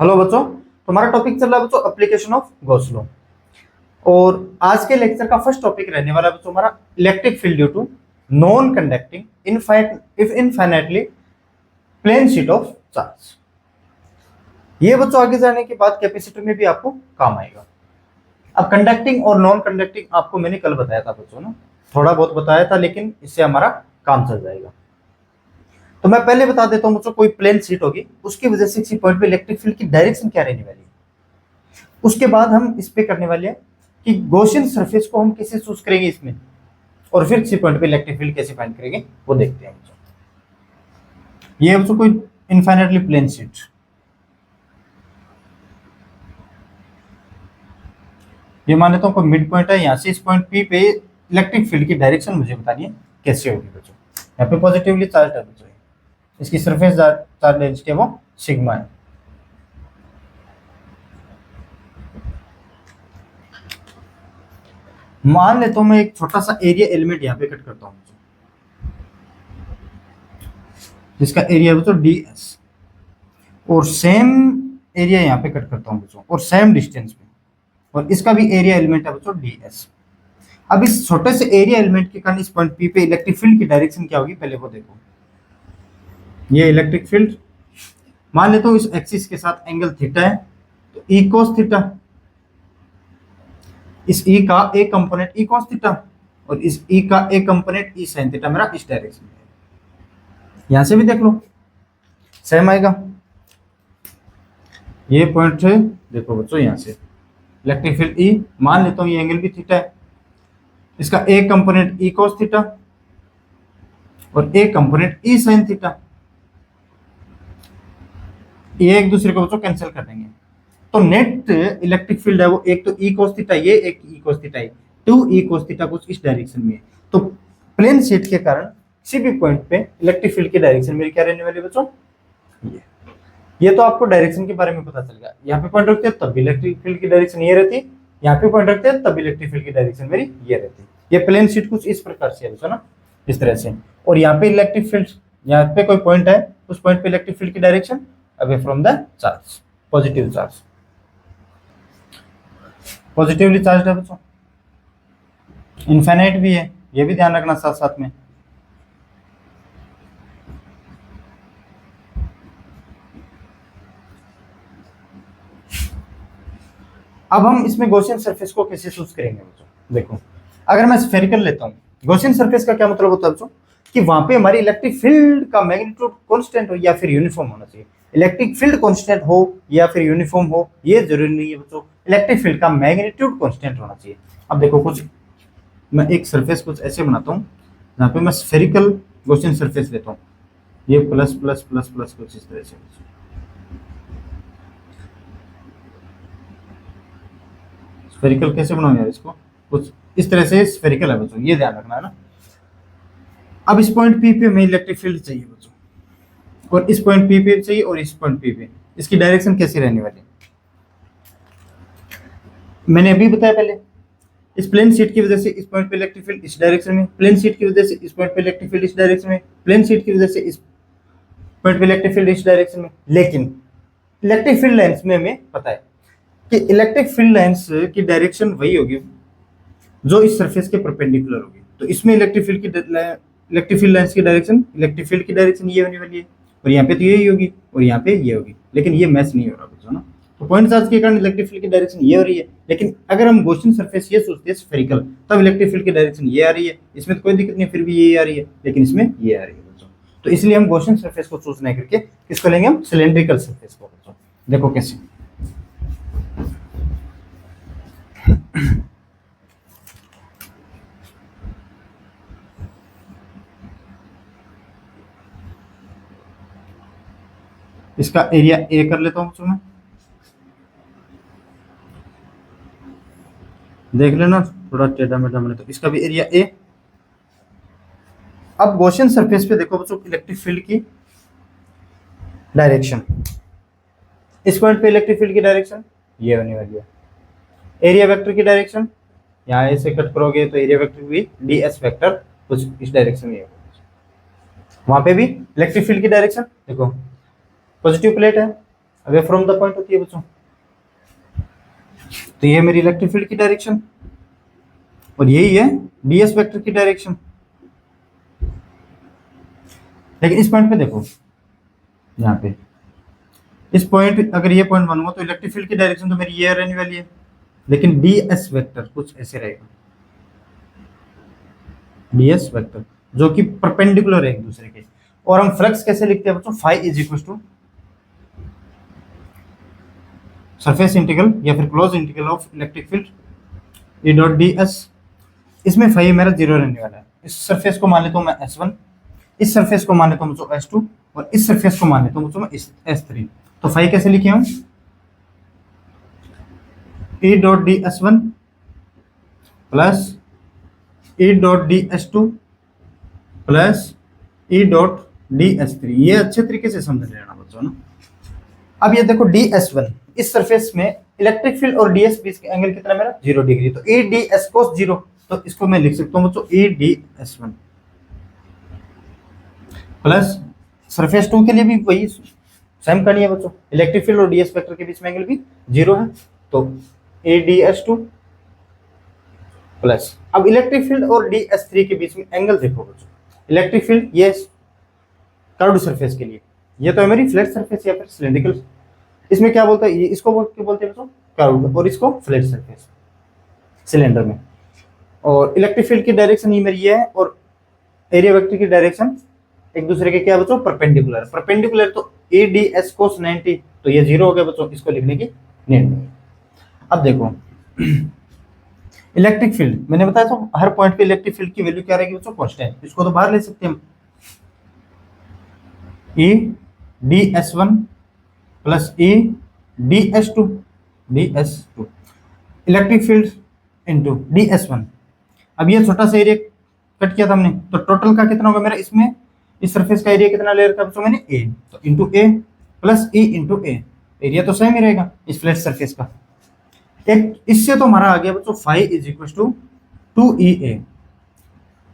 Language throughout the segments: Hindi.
हेलो बच्चों, तुम्हारा टॉपिक चल रहा है बच्चों एप्लीकेशन ऑफ गॉस लॉ। और आज के लेक्चर का फर्स्ट टॉपिक रहने वाला है बच्चों हमारा electric field due to non conducting infinitely plane sheet of charge. ये बच्चों आगे जाने के बाद कैपेसिटर में भी आपको काम आएगा। अब कंडक्टिंग और नॉन कंडक्टिंग आपको मैंने कल बताया था बच्चों ना, थोड़ा बहुत बताया था, लेकिन इससे हमारा काम चल जाएगा। तो मैं पहले बता देता हूं बच्चों, कोई प्लेन शीट होगी, उसकी वजह से किसी पॉइंट पे इलेक्ट्रिक फील्ड की डायरेक्शन क्या रहने वाली है। उसके बाद हम इस पे करने वाले हैं कि गॉसियन सरफेस को हम कैसे चूज करेंगे इसमें, और फिर किसी पॉइंट पे इलेक्ट्रिक फील्ड कैसे फाइंड करेंगे वो देखते हैं बच्चों। ये बच्चों कोई इनफाइनाइटली प्लेन शीट, ये मान लेता हूं कोई मिड पॉइंट है, यहां से इस पॉइंट पी पे इलेक्ट्रिक फील्ड की डायरेक्शन मुझे बतानी है कैसे होगी बच्चों। यहाँ पे पॉजिटिवली चार्ज है बच्चों, इसकी सरफेस चार्ज डेंसिटी वो सिग्मा है। मान लेता हूं मैं एक छोटा सा एरिया एलिमेंट यहाँ पे कट करता हूं, जिसका एरिया बच्चों ds, और सेम एरिया यहाँ पे कट करता हूं बच्चों, और सेम डिस्टेंस पे, और इसका भी एरिया एलिमेंट है बच्चों ds। अब इस छोटे से एरिया एलिमेंट के कारण इस पॉइंट P पे इलेक्ट्रिक फील्ड की डायरेक्शन क्या होगी पहले वो देखो। ये इलेक्ट्रिक फील्ड, मान लेता हूं इस एक्सिस के साथ एंगल थीटा है, तो E cos थीटा, इस E का एक कंपोनेंट E cos थीटा, और इस E का एक कंपोनेंट E sin थीटा मेरा इस डायरेक्शन में है। यहां से भी देख लो सेम आएगा। ये पॉइंट है देखो बच्चों, यहां से इलेक्ट्रिक फील्ड E, मान लेता हूं ये एंगल भी थीटा है, इसका एक कंपोनेंट E cos थीटा और एक कंपोनेंट E sin थीटा, ये एक दूसरे को बच्चों कैंसिल कर देंगे, तो नेट इलेक्ट्रिक फील्ड है वो एक तो E cos थीटा, ये एक E cos थीटा है, 2E cos थीटा कुछ इस डायरेक्शन में है। तो प्लेन शीट के कारण किसी भी पॉइंट पे इलेक्ट्रिक फील्ड की डायरेक्शन मेरी क्या रहने वाली है बच्चों, ये तो आपको डायरेक्शन के बारे में पता चल गया। यहाँ पे पॉइंट रखते हैं तब इलेक्ट्रिक फील्ड की डायरेक्शन ये रहती है, यहाँ पे पॉइंट रखते हैं तब इलेक्ट्रिक फील्ड की डायरेक्शन मेरी ये रहती है। ये प्लेन शीट कुछ इस प्रकार से है ना, इस तरह से। और यहाँ पे इलेक्ट्रिक फील्ड, यहाँ पे कोई पॉइंट है, उस पॉइंट पे इलेक्ट्रिक फील्ड की direction away from the charge, positive charge, positively charge है बच्चों, इनफाइनाइट भी है, ये भी ध्यान रखना साथ साथ में। अब हम इसमें गॉसियन सरफेस को कैसे चूज करेंगे बच्चों, देखो अगर मैं स्फेरिकल लेता हूँ, गॉसियन सरफेस का क्या मतलब होता है बच्चों, कि वहां पे हमारी इलेक्ट्रिक फील्ड का मैग्नीट्यूड कांस्टेंट हो या फिर यूनिफॉर्म होना चाहिए। इलेक्ट्रिक फील्ड कांस्टेंट हो या फिर यूनिफॉर्म हो ये जरूरी नहीं है बच्चों, इलेक्ट्रिक फील्ड का मैग्नीट्यूड कांस्टेंट होना चाहिए। अब देखो कुछ मैं एक सरफेस कुछ ऐसे बनाता हूँ जहाँ पे मैं स्फेरिकल गॉसियन सरफेस लेता हूँ, ये प्लस प्लस प्लस प्लस कुछ इस तरह से। स्फेरिकल कैसे बनाऊं यार इसको, कुछ इस तरह से स्फेरिकल है बच्चों, ये ध्यान रखना है ना। अब इस पॉइंट पी पे हमें इलेक्ट्रिक फील्ड चाहिए बच्चों, और इस पॉइंट पी पे चाहिए, और इस पॉइंट पी पे, इसकी डायरेक्शन कैसी रहने वाली है मैंने अभी बताया पहले। इस प्लेन शीट की वजह से इस पॉइंट पे इलेक्ट्रिक फील्ड इस डायरेक्शन में, प्लेन शीट की वजह से इस पॉइंट पे इलेक्ट्रिक फील्ड इस डायरेक्शन में, प्लेन शीट की वजह से इस पॉइंट पे इलेक्ट्रिक फील्ड इस डायरेक्शन में। लेकिन इलेक्ट्रिक फील्ड लाइंस में हमें पता है कि इलेक्ट्रिक फील्ड लाइंस की डायरेक्शन वही होगी जो इस सरफेस के परपेंडिकुलर होगी। तो इसमें इलेक्ट्रिक फील्ड लाइंस की डायरेक्शन, इलेक्ट्रिक फील्ड की डायरेक्शन ये होने वाली है, और यहाँ पे तो यही होगी और यहाँ पे ये होगी, लेकिन ये मैच नहीं हो रहा बच्चों ना। तो पॉइंट चार्ज के कारण इलेक्ट्रिक फील्ड की डायरेक्शन ये हो रही है, लेकिन अगर हम गॉसियन सरफेस ये सोचते हैं स्फेरिकल, तब इलेक्ट्रिक फील्ड की डायरेक्शन ये आ रही है, इसमें तो कोई दिक्कत नहीं, फिर भी ये आ रही है, लेकिन इसमें ये आ रही है बच्चों। तो इसलिए हम गॉसियन सरफेस को चूज नहीं करके किसको लेंगे, हम सिलेंड्रिकल सरफेस को बच्चों। देखो कैसे, इसका एरिया ए कर लेता हूं बच्चों मैं, देख लेना थोड़ा टेढ़ा मेढ़ा बने, तो इसका भी एरिया ए। अब गॉसियन सरफेस पे देखो बच्चों इलेक्ट्रिक फील्ड की डायरेक्शन, इस पॉइंट पे इलेक्ट्रिक फील्ड की डायरेक्शन ये होने वाली है, एरिया वेक्टर की डायरेक्शन यहाँ ऐसे कट करोगे तो एरिया वेक्टर भी ds वेक्टर कुछ इस डायरेक्शन में होगा। वहां पे भी इलेक्ट्रिक फील्ड की डायरेक्शन देखो, पॉजिटिव प्लेट है, अवे फ्रॉम द पॉइंट होती है बच्चों। तो ये मेरी इलेक्ट्रिक फील्ड की डायरेक्शन और यही है ds वेक्टर की डायरेक्शन। लेकिन इस पॉइंट पे देखो, यहाँ पे इस पॉइंट, अगर ये पॉइंट बनूंगा तो इलेक्ट्रिक फील्ड की डायरेक्शन तो मेरी ये रहने वाली है, लेकिन ds वेक्टर कुछ ऐसे रहेगा, ds वेक्टर जो कि परपेंडिकुलर है एक दूसरे के। और हम फ्लक्स कैसे लिखते हैं बच्चों, phi is equal to surface integral या फिर close integral of electric field E dot D S. इसमें फाई मेरा 0 रहने वाला है। इस सरफेस को मान लेता हूँ मैं S1, इस सरफेस को मान लेता हूँ बच्चों S2 और इस सरफेस को मान लेता हूँ बच्चों मैं S3। तो फाई कैसे लिखे हम, ई डॉट डी S1 प्लस ई डॉट डी S2 प्लस ई डॉट डी S3। ये अच्छे तरीके से समझ लेना बच्चों ना। अब ये देखो ds1, इस सरफेस में इलेक्ट्रिक फील्ड और ds बीच का एंगल कितना मेरा 0 डिग्री, तो ए डी एस कोस 0, तो इसको मैं लिख सकता हूँ बच्चों A D S1 plus surface 2 के लिए भी वही सेम करनी है बच्चों, इलेक्ट्रिक फील्ड और ds वेक्टर के बीच में एंगल भी 0 है, तो ए डी S2 प्लस, अब इलेक्ट्रिक फील्ड और ds3 के बीच में एंगल देखो बच्चों, इलेक्ट्रिक फील्ड ये कर्व्ड सरफेस के लिए, ये तो है मेरी फ्लैट सरफेस या फिर सिलेंड्रिकल, इसमें क्या बोलता है, ये इसको क्या बोलते हैं बच्चों कर्व्ड, और इसको फ्लैट सरफेस सिलेंडर में। और इलेक्ट्रिक फील्ड की डायरेक्शन ये मेरी ये है और एरिया वेक्टर की डायरेक्शन एक दूसरे के क्या बच्चों परपेंडिकुलर, परपेंडिकुलर तो ए डी एस कोस 90, तो ये 0 हो गया बच्चों, इसको लिखने की नीड नहीं। अब देखो इलेक्ट्रिक फील्ड मैंने बताया तो हर पॉइंट पे इलेक्ट्रिक फील्ड की वैल्यू क्या रहेगी बच्चों कांस्टेंट, इसको तो बाहर ले सकते हैं हम, E D S1 plus E D S2 electric field into D S1। अब ये छोटा सा एरिया कट किया था हमने, तो टोटल का कितना होगा मेरा, इसमें इस सरफेस का एरिया कितना ले रखा बच्चों मैंने ए, तो इंटू ए प्लस ई इंटू ए, एरिया तो सेम ही रहेगा इस फ्लैट सरफेस का। एक इससे तो हमारा आ गया बच्चों phi is equal to 2EA।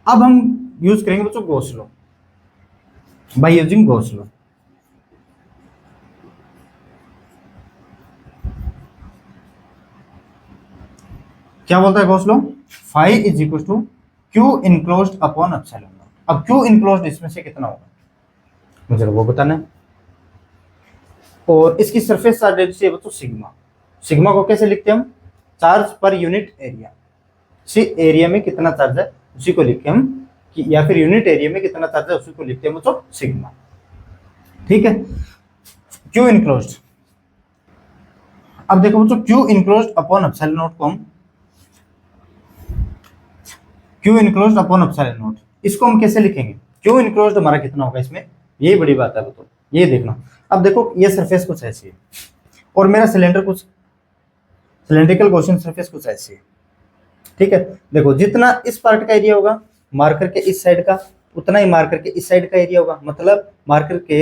अब हम यूज करेंगे बच्चों Gauss law, by using Gauss law. क्या बोलता है Gauss law, phi is equal to Q enclosed upon epsilon naught. अब क्यू इनक्लोज्ड इसमें से कितना होगा मुझे वो बताना है, और इसकी सरफेस चार्ज डेंसिटी है बच्चों सिग्मा। सिग्मा को कैसे लिखते हैं हम, चार्ज पर यूनिट एरिया, सी एरिया में कितना चार्ज है उसी को लिखते हैं हम, कि या फिर यूनिट एरिया में कितना चार्ज है उसी को लिखते हैं बच्चों सिग्मा। ठीक है, क्यू इनक्लोज्ड। अब देखो बच्चों Q enclosed upon epsilon not को हम Q enclosed upon epsilon not, इसको हम कैसे लिखेंगे, क्यू इनक्लोज्ड हमारा कितना होगा इसमें, यही बड़ी बात है बच्चों, ये देखना। अब देखो ये सरफेस कुछ ऐसी है और मेरा सिलेंडर कुछ सिलेंड्रिकल गॉसियन सरफेस कुछ ऐसी है। ठीक है, देखो जितना इस पार्ट का एरिया होगा मार्कर के इस साइड का, उतना ही मार्कर के इस साइड का एरिया होगा, मतलब मार्कर के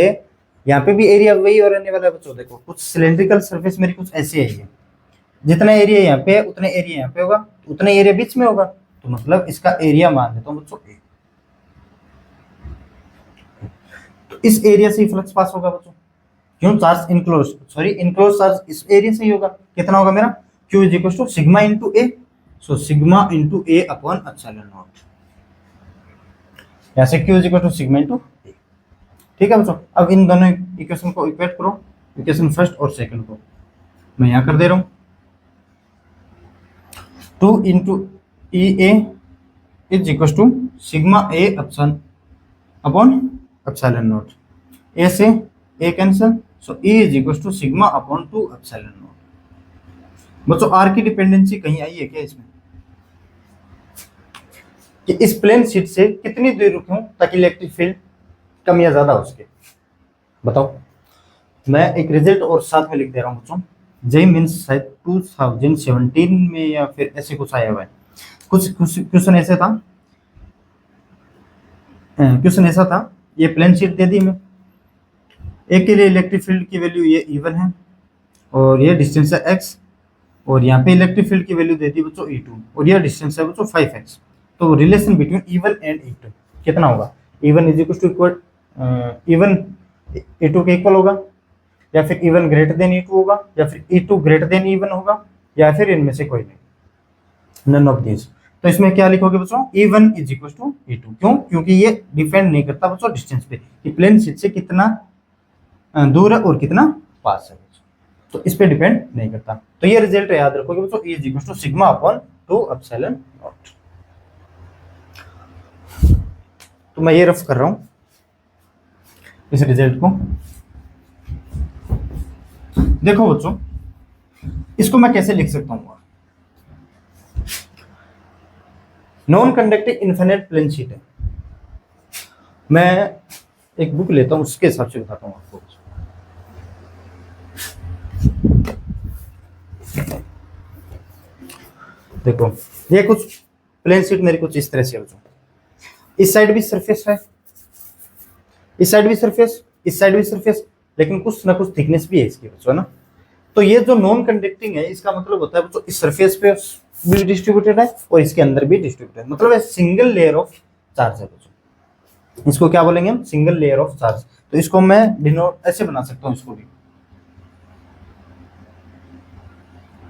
यहाँ पे भी एरिया वही और रहने वाला है बच्चों। देखो कुछ सिलेंड्रिकल सरफेस मेरी कुछ ऐसी है, जितना एरिया यहाँ पे है उतना एरिया यहाँ पे होगा, उतना एरिया बीच में होगा, तो मतलब इसका एरिया मान लेता हूँ बच्चों ए। तो इस एरिया से ही फ्लक्स पास होगा बच्चों, क्यों charge enclose, sorry enclose charge इस एरिया से ही होगा, कितना होगा मेरा Q is equal to sigma into A, so sigma into A upon epsilon not, यहाँ से Q is equal to sigma into A. ठीक है बच्चों, अब इन दोनों इक्वेशन को इक्वेट करो, इक्वेशन फर्स्ट और सेकंड को मैं यहाँ कर दे रहा हूँ, 2 into E A is equal to sigma A upon epsilon not, A से A cancel, so E is equal to sigma upon 2 epsilon not. बच्चों आर की डिपेंडेंसी कहीं आई है क्या इसमें, कि इस प्लेन शीट से कितनी दूर रुकूं ताकि इलेक्ट्रिक फील्ड कम या ज्यादा हो सके, बताओ। मैं एक रिजल्ट और साथ में लिख दे रहा हूं बच्चों, जेई मींस शायद 2017 में या फिर ऐसे कुछ आया हुआ है, कुछ क्वेश्चन ऐसे था, ये प्लेन शीट दे दी मैं, एक के लिए इलेक्ट्रिक फील्ड की वैल्यू ये E1 है और ये डिस्टेंस है x, और यहाँ पे इलेक्ट्रिक फील्ड की वैल्यू दे दी बच्चों E2 और यह डिस्टेंस है बच्चों 5x। तो relation between E1 and E2 कितना होगा, E1 is equal to E1 E2 के इक्वल होगा, या फिर E1 ग्रेटर देन E2 होगा, या फिर E2 ग्रेटर देन E1 होगा, या फिर इनमें से कोई नहीं, नन ऑफ दिस। तो इसमें क्या लिखोगे बच्चों, E1 is equal to E2। क्यों? क्योंकि ये डिपेंड नहीं करता बच्चों डिस्टेंस पे कि प्लेन शीट से कितना दूर है और कितना पास है, तो इस पे डिपेंड नहीं करता। तो ये रिजल्ट याद रखोगे बच्चों, E is equal to sigma upon 2 epsilon naught. तो मैं ये रफ कर रहा हूं इस रिजल्ट को। देखो बच्चों, इसको मैं कैसे लिख सकता हूं, non conducting infinite plane sheet है। मैं एक बुक लेता हूं, उसके हिसाब से बताता हूं आपको। देखो ये कुछ प्लेन शीट मेरी कुछ इस तरह से है बच्चों, इस साइड भी सरफेस है, इस साइड भी सरफेस, इस साइड भी सरफेस, लेकिन कुछ ना कुछ थिकनेस भी है इसकी बच्चों, है ना। तो ये जो नॉन कंडक्टिंग है, इसका मतलब होता है बच्चों इस सरफेस पे भी डिस्ट्रीब्यूटेड है और इसके अंदर भी डिस्ट्रीब्यूटेड है, मतलब सिंगल लेयर ऑफ चार्ज है बच्चों। इसको क्या बोलेंगे हम, सिंगल लेयर ऑफ चार्ज। तो इसको मैं डिनोट ऐसे बना सकता हूँ, इसको भी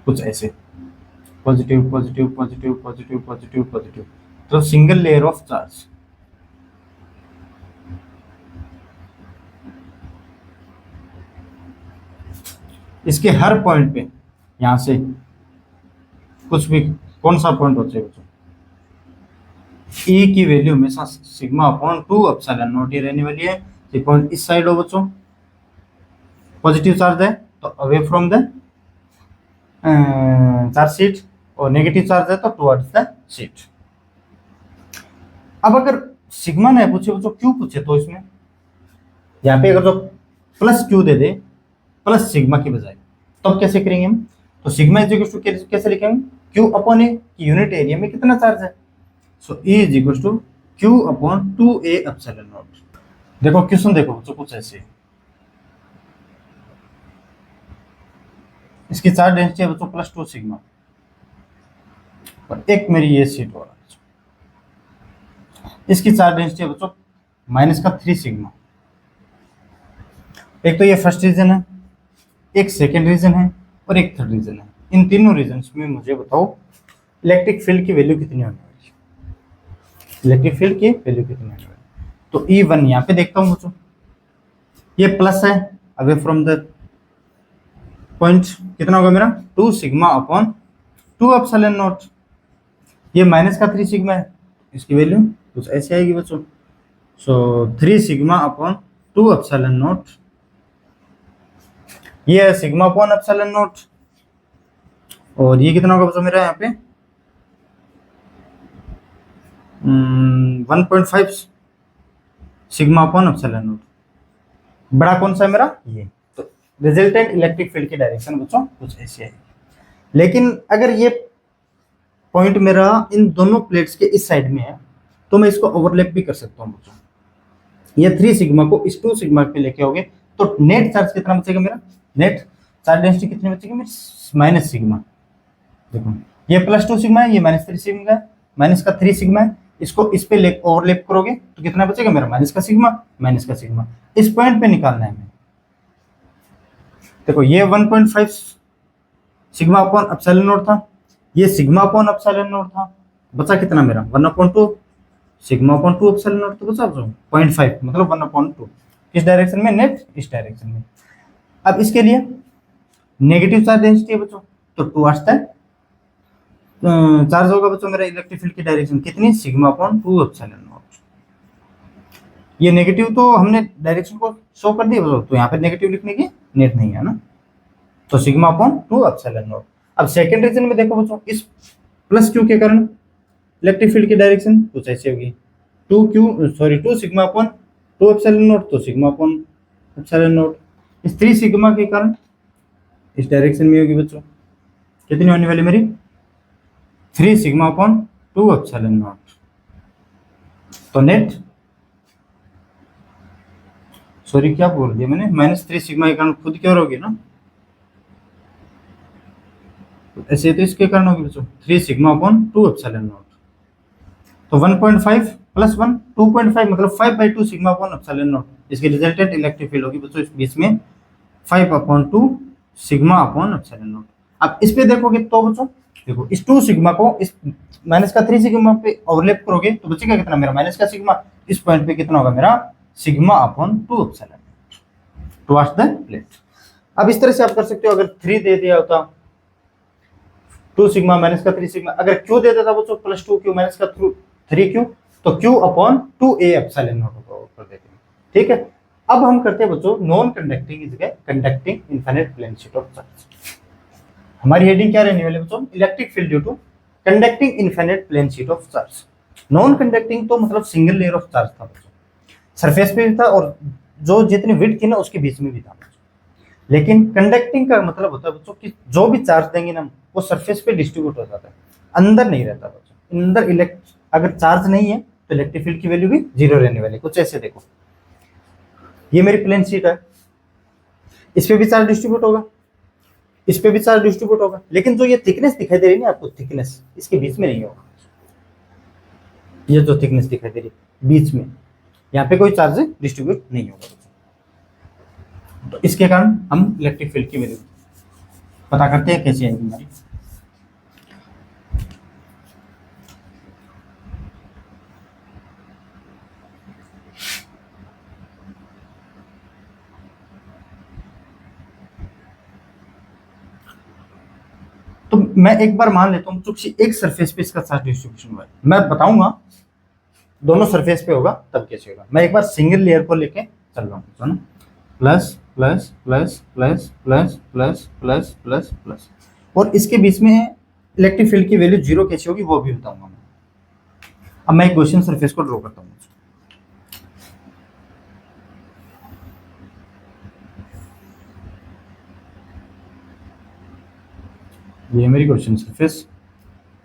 कुछ ऐसे, positive positive positive positive positive positive, तो सिंगल लेयर ऑफ चार्ज। इसके हर पॉइंट पे यहां से कुछ भी, कौन सा पॉइंट होता है बच्चों, E की वैल्यू हमेशा सिग्मा अपॉन 2 एप्सिलॉन नॉट ही रहने वाली है। ये पॉइंट इस साइड हो बच्चों, पॉजिटिव चार्ज है तो away from the charge sheet, और नेगेटिव चार्ज है तो टुवर्ड्स द शीट। अब अगर सिग्मा ने पूछे बच्चों, क्यू पूछे, तो इसमें यहाँ पे अगर जो प्लस क्यू दे दे प्लस सिग्मा की बजाय, तो अब कैसे करेंगे हम, तो सिग्मा इज इक्वल टू कैसे लिखेंगे, Q upon A, unit area में कितना चार्ज है, so E is equal to Q upon 2a epsilon naught. देखो क्वेश्चन देखो बच्चों, कुछ ऐसे, इसकी चार्ज डेंसिटी है बच्चों +2 सिग्मा, और एक मेरी ये शीट हो रहा है, इसकी चार्ज डेंसिटी है बच्चों -3 सिग्मा। एक तो ये फर्स्ट रीजन है, एक सेकेंड रीजन है, और एक थर्ड रीजन है। इन तीनों रीजन्स में मुझे बताओ इलेक्ट्रिक फील्ड की वैल्यू कितनी होने वाली है, इलेक्ट्रिक फील्ड की वैल्यू कितनी होने वाली। तो E1 यहाँ पे देखता हूँ बच्चों, ये प्लस है अवे फ्रॉम द पॉइंट, कितना होगा मेरा 2 सिग्मा अपॉन 2 एप्सिलॉन नॉट। ये -3 सिग्मा है, इसकी वैल्यू कुछ ऐसे आएगी बच्चों, सो 3 सिग्मा अपॉन 2 एप्सिलॉन नॉट। ये है सिग्मा अपॉन एप्सिलॉन नॉट, और ये कितना होगा बच्चों मेरा यहाँ पे 1.5 सिग्मा अपॉन एप्सिलॉन नॉट। बड़ा कौन सा है मेरा, ये। तो रिजल्टेंट इलेक्ट्रिक फील्ड की डायरेक्शन बच्चों कुछ ऐसी है। लेकिन अगर ये पॉइंट मेरा इन दोनों प्लेट्स के इस साइड में है, तो मैं इसको ओवरलैप भी कर सकता हूँ बच्चों। ये 3 सिग्मा को इस 2 सिग्मा पे लेके आओगे तो नेट चार्ज कितना बचेगा मेरा, नेट चार्ज डेंसिटी कितनी बचेगी मेरी, माइनस सिग्मा। देखो ये +2 सिग्मा है, ये -3 सिग्मा है, -3 सिग्मा है, इसको इस पे ओवरलैप करोगे तो कितना बचेगा मेरा, माइनस का सिग्मा। इस पॉइंट पे निकालना है हमें। देखो ये 1.5 सिग्मा अपॉन एप्सिलॉन नॉट था, ये सिग्मा अपॉन एप्सिलॉन नॉट था, बचा कितना मेरा 1/2 सिग्मा अपॉन 2 एप्सिलॉन नॉट, तो बचा 0.5 मतलब 1/2। किस डायरेक्शन में, नेट इस डायरेक्शन में। अब इसके लिए नेगेटिव चार्ज डेंसिटी है बच्चों, तो टुवर्ड्स द चार्ज होगा बच्चों मेरा इलेक्ट्रिक फील्ड की डायरेक्शन कितनी, सिग्मा अपॉन 2 एप्सिलॉन नॉट। ये नेगेटिव तो हमने डायरेक्शन को शो कर दिया बच्चों, तो यहाँ पे नेगेटिव लिखने की नेट नहीं है ना, तो सिग्मा अपॉन 2 एप्सिलॉन नॉट। अब सेकंड रीजन में देखो बच्चों, इस प्लस क्यू के कारण इलेक्ट्रिक फील्ड की डायरेक्शन कुछ ऐसी होगी, 2 सिग्मा अपॉन 2 एप्सिलॉन नॉट, तो सिग्मा अपॉन एप्सिलॉन नॉट। इस 3 सिग्मा के कारण इस डायरेक्शन में होगी बच्चों, कितनी होने वाली मेरी 3 सिग्मा अपॉन 2 एप्सिलॉन नॉट। तो नेट, सॉरी क्या बोल दिया मैंने, -3 सिग्मा के कारण खुद की ओर होगी ना, ऐसे तो इसके कारण होगी बच्चों 3 सिग्मा अपॉन 2 एप्सिलॉन नॉट। तो 1.5 + 1 2.5 मतलब 5/2 सिग्मा अपॉन एप्सिलॉन नॉट। इसकी रिजल्टेंट इलेक्ट्रिक फील्ड होगी बच्चों इस बीच में 5/2 सिग्मा अपॉन एप्सिलॉन नॉट। अब इस पे देखोगे तो बच्चों देखो इस 2 सिग्मा को इस माइनस का 3 सिग्मा पे ओवरलैप करोगे तो बचेगा कितना मेरा माइनस का सिग्मा, इस पॉइंट पे कितना होगा मेरा sigma upon 2 epsilon towards the plate. अब इस तरह से आप कर सकते हो, अगर 3 दे दिया होता 2 सिग्मा माइनस का 3 सिग्मा, अगर क्यू दे देता बच्चों प्लस 2 क्यू माइनस का 3 क्यू तो Q upon 2a epsilon not कर देते हैं। ठीक है, अब हम करते हैं बच्चों नॉन कंडक्टिंग की जगह conducting infinite plane sheet of charge. हमारी हेडिंग क्या रहने वाली है बच्चों, electric field due to conducting infinite plane sheet of charge. Non conducting तो मतलब सिंगल लेयर ऑफ चार्ज था बच्चों, सरफेस पे भी था और जो जितनी विड्थ थी ना उसके बीच में भी था। लेकिन कंडक्टिंग का मतलब होता है बच्चों कि जो भी चार्ज देंगे ना वो सरफेस पे डिस्ट्रीब्यूट हो जाता है, अंदर नहीं रहता बच्चों। अंदर अगर चार्ज नहीं है तो इलेक्ट्रिक फील्ड की वैल्यू भी 0 रहने वाली। कुछ ऐसे देखो, ये मेरी प्लेन शीट है, इस पे भी चार्ज डिस्ट्रीब्यूट होगा, इस पे भी चार्ज डिस्ट्रीब्यूट होगा, लेकिन जो ये थिकनेस दिखाई दे रही है ना आपको, थिकनेस इसके बीच में नहीं होगा। ये जो थिकनेस दिखाई दे रही है बीच में, यहाँ पे कोई चार्ज डिस्ट्रीब्यूट नहीं होगा। तो इसके कारण हम इलेक्ट्रिक फील्ड की वैल्यू पता करते हैं कैसे आएगी हमारी। तो मैं एक बार मान लेता हूँ चूंकि एक सरफेस पे इसका चार्ज डिस्ट्रीब्यूशन हुआ है, मैं बताऊंगा दोनों सरफेस पे होगा तब कैसे होगा। मैं एक बार सिंगल लेयर को लेके चल रहा हूँ ना, plus plus plus plus plus plus plus plus plus, और इसके बीच में इलेक्ट्रिक फील्ड की वैल्यू 0 कैसे होगी वो भी बताऊंगा मैं। अब मैं एक क्वेश्चन सरफेस को ड्रॉ करता हूँ। ये मेरी क्वेश्चन सरफेस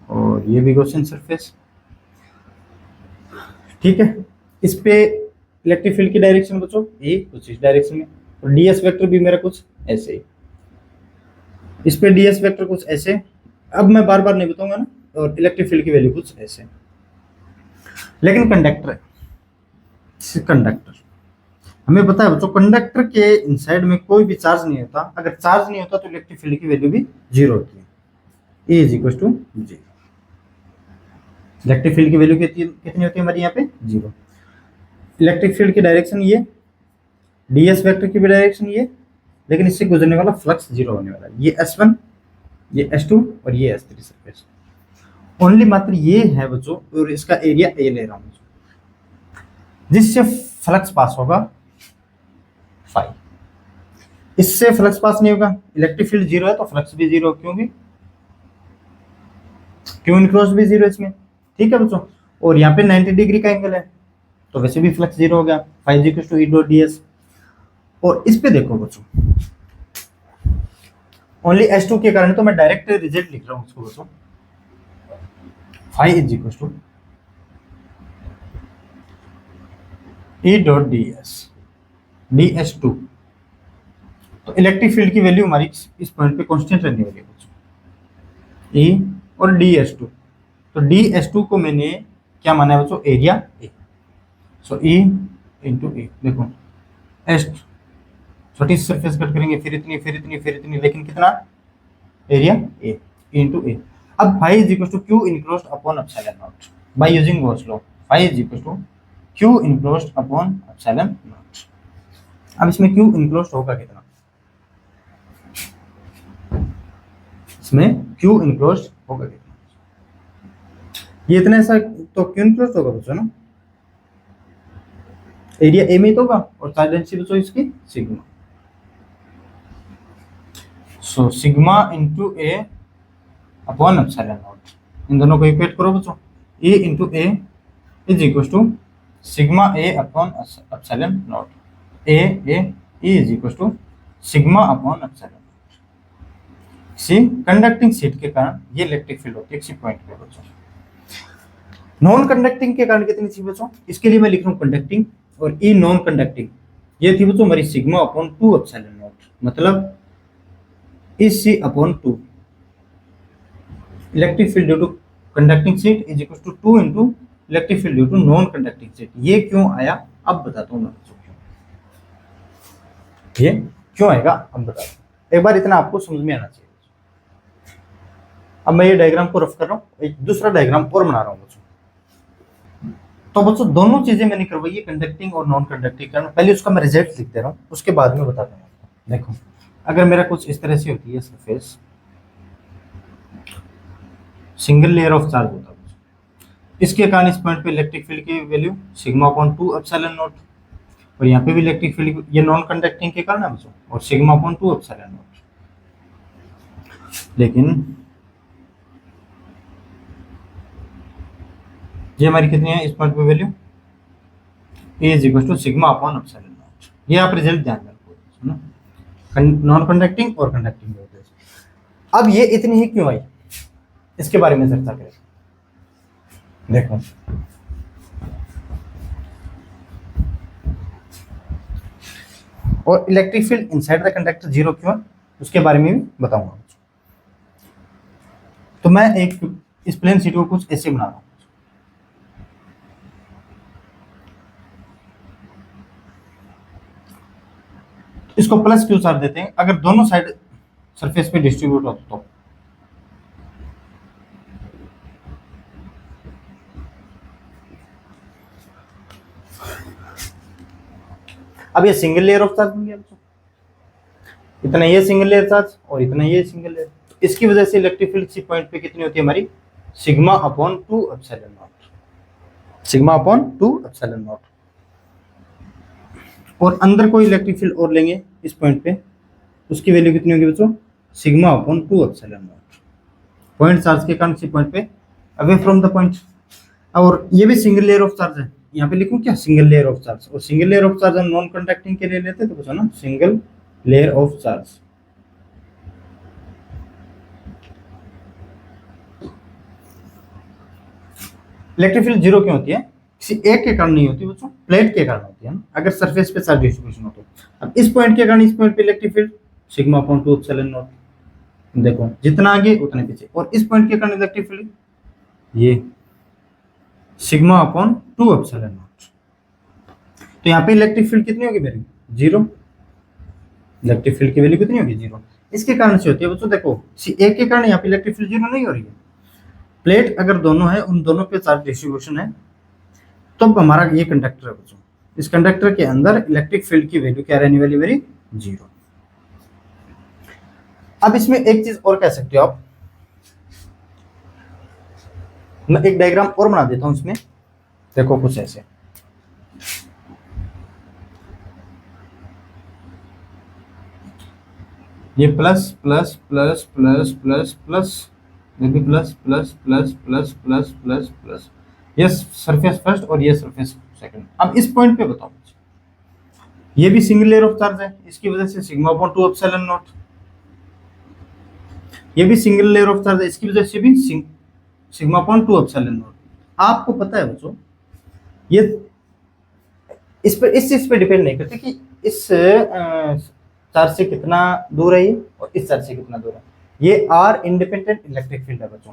और ये भी क्वेश्चन सरफेस। ठीक है, इस पे इलेक्ट्रिक फील्ड की डायरेक्शन बच्चों ये कुछ इस डायरेक्शन में, और ds वेक्टर भी मेरा कुछ ऐसे ही, इस पे ds वेक्टर कुछ ऐसे। अब मैं बार बार नहीं बताऊंगा ना, और इलेक्ट्रिक फील्ड की वैल्यू कुछ ऐसे। लेकिन कंडक्टर है, कंडक्टर हमें पता है बच्चों कंडक्टर के इनसाइड में कोई भी चार्ज नहीं होता। अगर चार्ज नहीं होता तो इलेक्ट्रिक फील्ड की वैल्यू भी 0 होती है, E = 0। इलेक्ट्रिक फील्ड की वैल्यू कितनी होती है हमारी यहाँ पे 0। इलेक्ट्रिक फील्ड की डायरेक्शन ये, ds वेक्टर की भी डायरेक्शन ये, लेकिन इससे गुजरने वाला फ्लक्स 0 होने वाला है। ये S1, ये S2 और ये S3 सरफेस। ओनली मात्र ये है बच्चों, और इसका एरिया A ले रहा हूँ जिससे फ्लक्स पास होगा फाई। इससे फ्लक्स पास नहीं होगा, इलेक्ट्रिक फील्ड 0 है तो फ्लक्स भी 0, क्योंकि क्यू इनक्रॉस भी 0 इसमें। ठीक है बच्चों, और यहाँ पे 90 डिग्री का एंगल है तो वैसे भी फ्लक्स 0 हो गया, फाई = E.ds। और इस पे देखो बच्चों ओनली S2 के कारण तो मैं डायरेक्ट रिजल्ट लिख रहा हूँ उसको बच्चों, फाई = E.ds ds2। तो इलेक्ट्रिक फील्ड की वैल्यू हमारी इस पॉइंट पे कांस्टेंट रहने वाली है बच्चों, E और ds2। तो ds2 को मैंने क्या माना है बच्चों, area A। So E × A। देखो S छोटी सी सरफेस कट करेंगे, फिर इतनी फिर इतनी फिर इतनी, लेकिन कितना एरिया A × A। अब phi = Q enclosed upon epsilon naught by using Gauss law। Phi = Q enclosed upon epsilon naught। अब इसमें Q enclosed होगा कितना, इसमें Q enclosed होगा कितना, ये इतना ऐसा तो Q enclosed होगा बच्चों ना, एरिया A में तो होगा, और चार्ज डेंसिटी बच्चों इसकी sigma. So sigma × A upon epsilon not, इन दोनों को इक्वेट करो बच्चों, E × A = sigma A upon epsilon not. A E = sigma upon epsilon. See conducting sheet के कारण ये इलेक्ट्रिक फील्ड होती है किसी पॉइंट पे बच्चों। नॉन कंडक्टिंग के कारण कितनी थी बच्चों, इसके लिए मैं लिख रहा हूँ कंडक्टिंग, और ई नॉन कंडक्टिंग ये थी बच्चों हमारी सिग्मा अपॉन 2 एप्सिलॉन नॉट, मतलब EC/2। Electric field due to conducting sheet = 2 × electric field due to non conducting sheet. ये क्यों आया अब बताता हूँ मैं बच्चों, ये क्यों आएगा अब बता दो, एक बार इतना आपको समझ में आना चाहिए। अब मैं ये डायग्राम को रफ कर रहा हूँ, एक दूसरा डायग्राम और बना रहा हूँ बच्चों। तो बच्चों दोनों चीजें मैंने करवाई है, कंडक्टिंग और नॉन कंडक्टिंग करना। पहले उसका मैं रिजल्ट लिख दे रहा हूँ, उसके बाद में बताता हूँ। देखो अगर मेरा कुछ इस तरह से होती है surface, single layer of charge होता है, इसके कारण इस पॉइंट पे इलेक्ट्रिक फील्ड की value sigma upon 2 epsilon naught, और यहाँ पे भी इलेक्ट्रिक फील्ड ये नॉन कंडक्टिंग के कारण है बच्चों, और सिग्मा अपॉन 2 एप्सिलॉन नॉट। लेकिन ये हमारी कितनी है इस पॉइंट पे value, A is equal to sigma upon epsilon naught. ये आप रिजल्ट ध्यान रखो, नॉन कंडक्टिंग और कंडक्टिंग। अब ये इतनी ही क्यों आई, इसके बारे में चर्चा करें। देखो और electric field inside the conductor zero क्यों है, उसके बारे में भी बताऊंगा। तो मैं एक इस प्लेन शीट को कुछ ऐसे बना रहा हूं, इसको प्लस क्यू चार्ज देते हैं अगर दोनों साइड सरफेस पे डिस्ट्रीब्यूट हो तो। अब ये सिंगल लेयर ऑफ चार्ज बन गया बच्चों, इतना ये सिंगल लेयर चार्ज और इतना ये सिंगल लेयर, तो इसकी वजह से इलेक्ट्रिक फील्ड इसी पॉइंट पे कितनी होती है हमारी, sigma upon 2 epsilon not, sigma upon 2 epsilon naught. और अंदर कोई इलेक्ट्रिक फील्ड और लेंगे इस पॉइंट पे, उसकी वैल्यू कितनी होगी बच्चों, sigma upon 2 epsilon not. Point charge के कारण इसी पॉइंट पे अवे फ्रॉम द पॉइंट। और ये भी सिंगल लेयर ऑफ चार्ज है, यहाँ पे लिखूं क्या, सिंगल लेयर ऑफ चार्ज। और सिंगल लेयर ऑफ चार्ज हम नॉन कंडक्टिंग के लिए लेते हैं, तो कुछ है ना single layer of charge. Electric field zero क्यों होती है, किसी एक के कारण नहीं होती बच्चों, प्लेट के कारण होती है ना, अगर सरफेस पे चार्ज डिस्ट्रीब्यूशन हो तो। अब इस पॉइंट के कारण इस पॉइंट पे electric field sigma upon 2 epsilon naught, देखो जितना आगे उतने पीछे। और इस पॉइंट के कारण इलेक्ट्रिक फील्ड ये सिग्मा अपॉन 2 एप्सिलॉन नॉट। तो यहाँ पे इलेक्ट्रिक फील्ड कितनी होगी मेरी, जीरो। इलेक्ट्रिक फील्ड की वैल्यू कितनी होगी, जीरो। इसके कारण से होती है बच्चों, देखो एक के कारण यहाँ पे इलेक्ट्रिक फील्ड जीरो नहीं हो रही है। प्लेट अगर दोनों है, उन दोनों पे चार्ज डिस्ट्रीब्यूशन है, तो हमारा ये कंडक्टर है बच्चों, इस कंडक्टर के अंदर इलेक्ट्रिक फील्ड की वैल्यू क्या रहने वाली मेरी, जीरो। अब इसमें एक चीज और कह सकते हो आप, मैं एक डायग्राम और बना देता हूं इसमें। देखो कुछ ऐसे, ये plus plus plus plus plus plus, ये भी plus plus plus plus plus plus plus, ये सरफेस फर्स्ट और ये सरफेस सेकंड। अब इस पॉइंट पे बताओ, ये भी सिंगल लेयर ऑफ चार्ज है, इसकी वजह से सिग्मा अपॉन 2 एप्सिलॉन नॉट। ये भी सिंगल लेयर ऑफ चार्ज है, इसकी वजह से भी सिग्मा अपॉन 2 एप्सिलॉन नॉट। आपको पता है बच्चों, ये इस पर इस चीज पे डिपेंड नहीं करते कि इस चार्ज से कितना दूर है ये और इस चार्ज से कितना दूर है। ये आर इंडिपेंडेंट इलेक्ट्रिक फील्ड है बच्चों,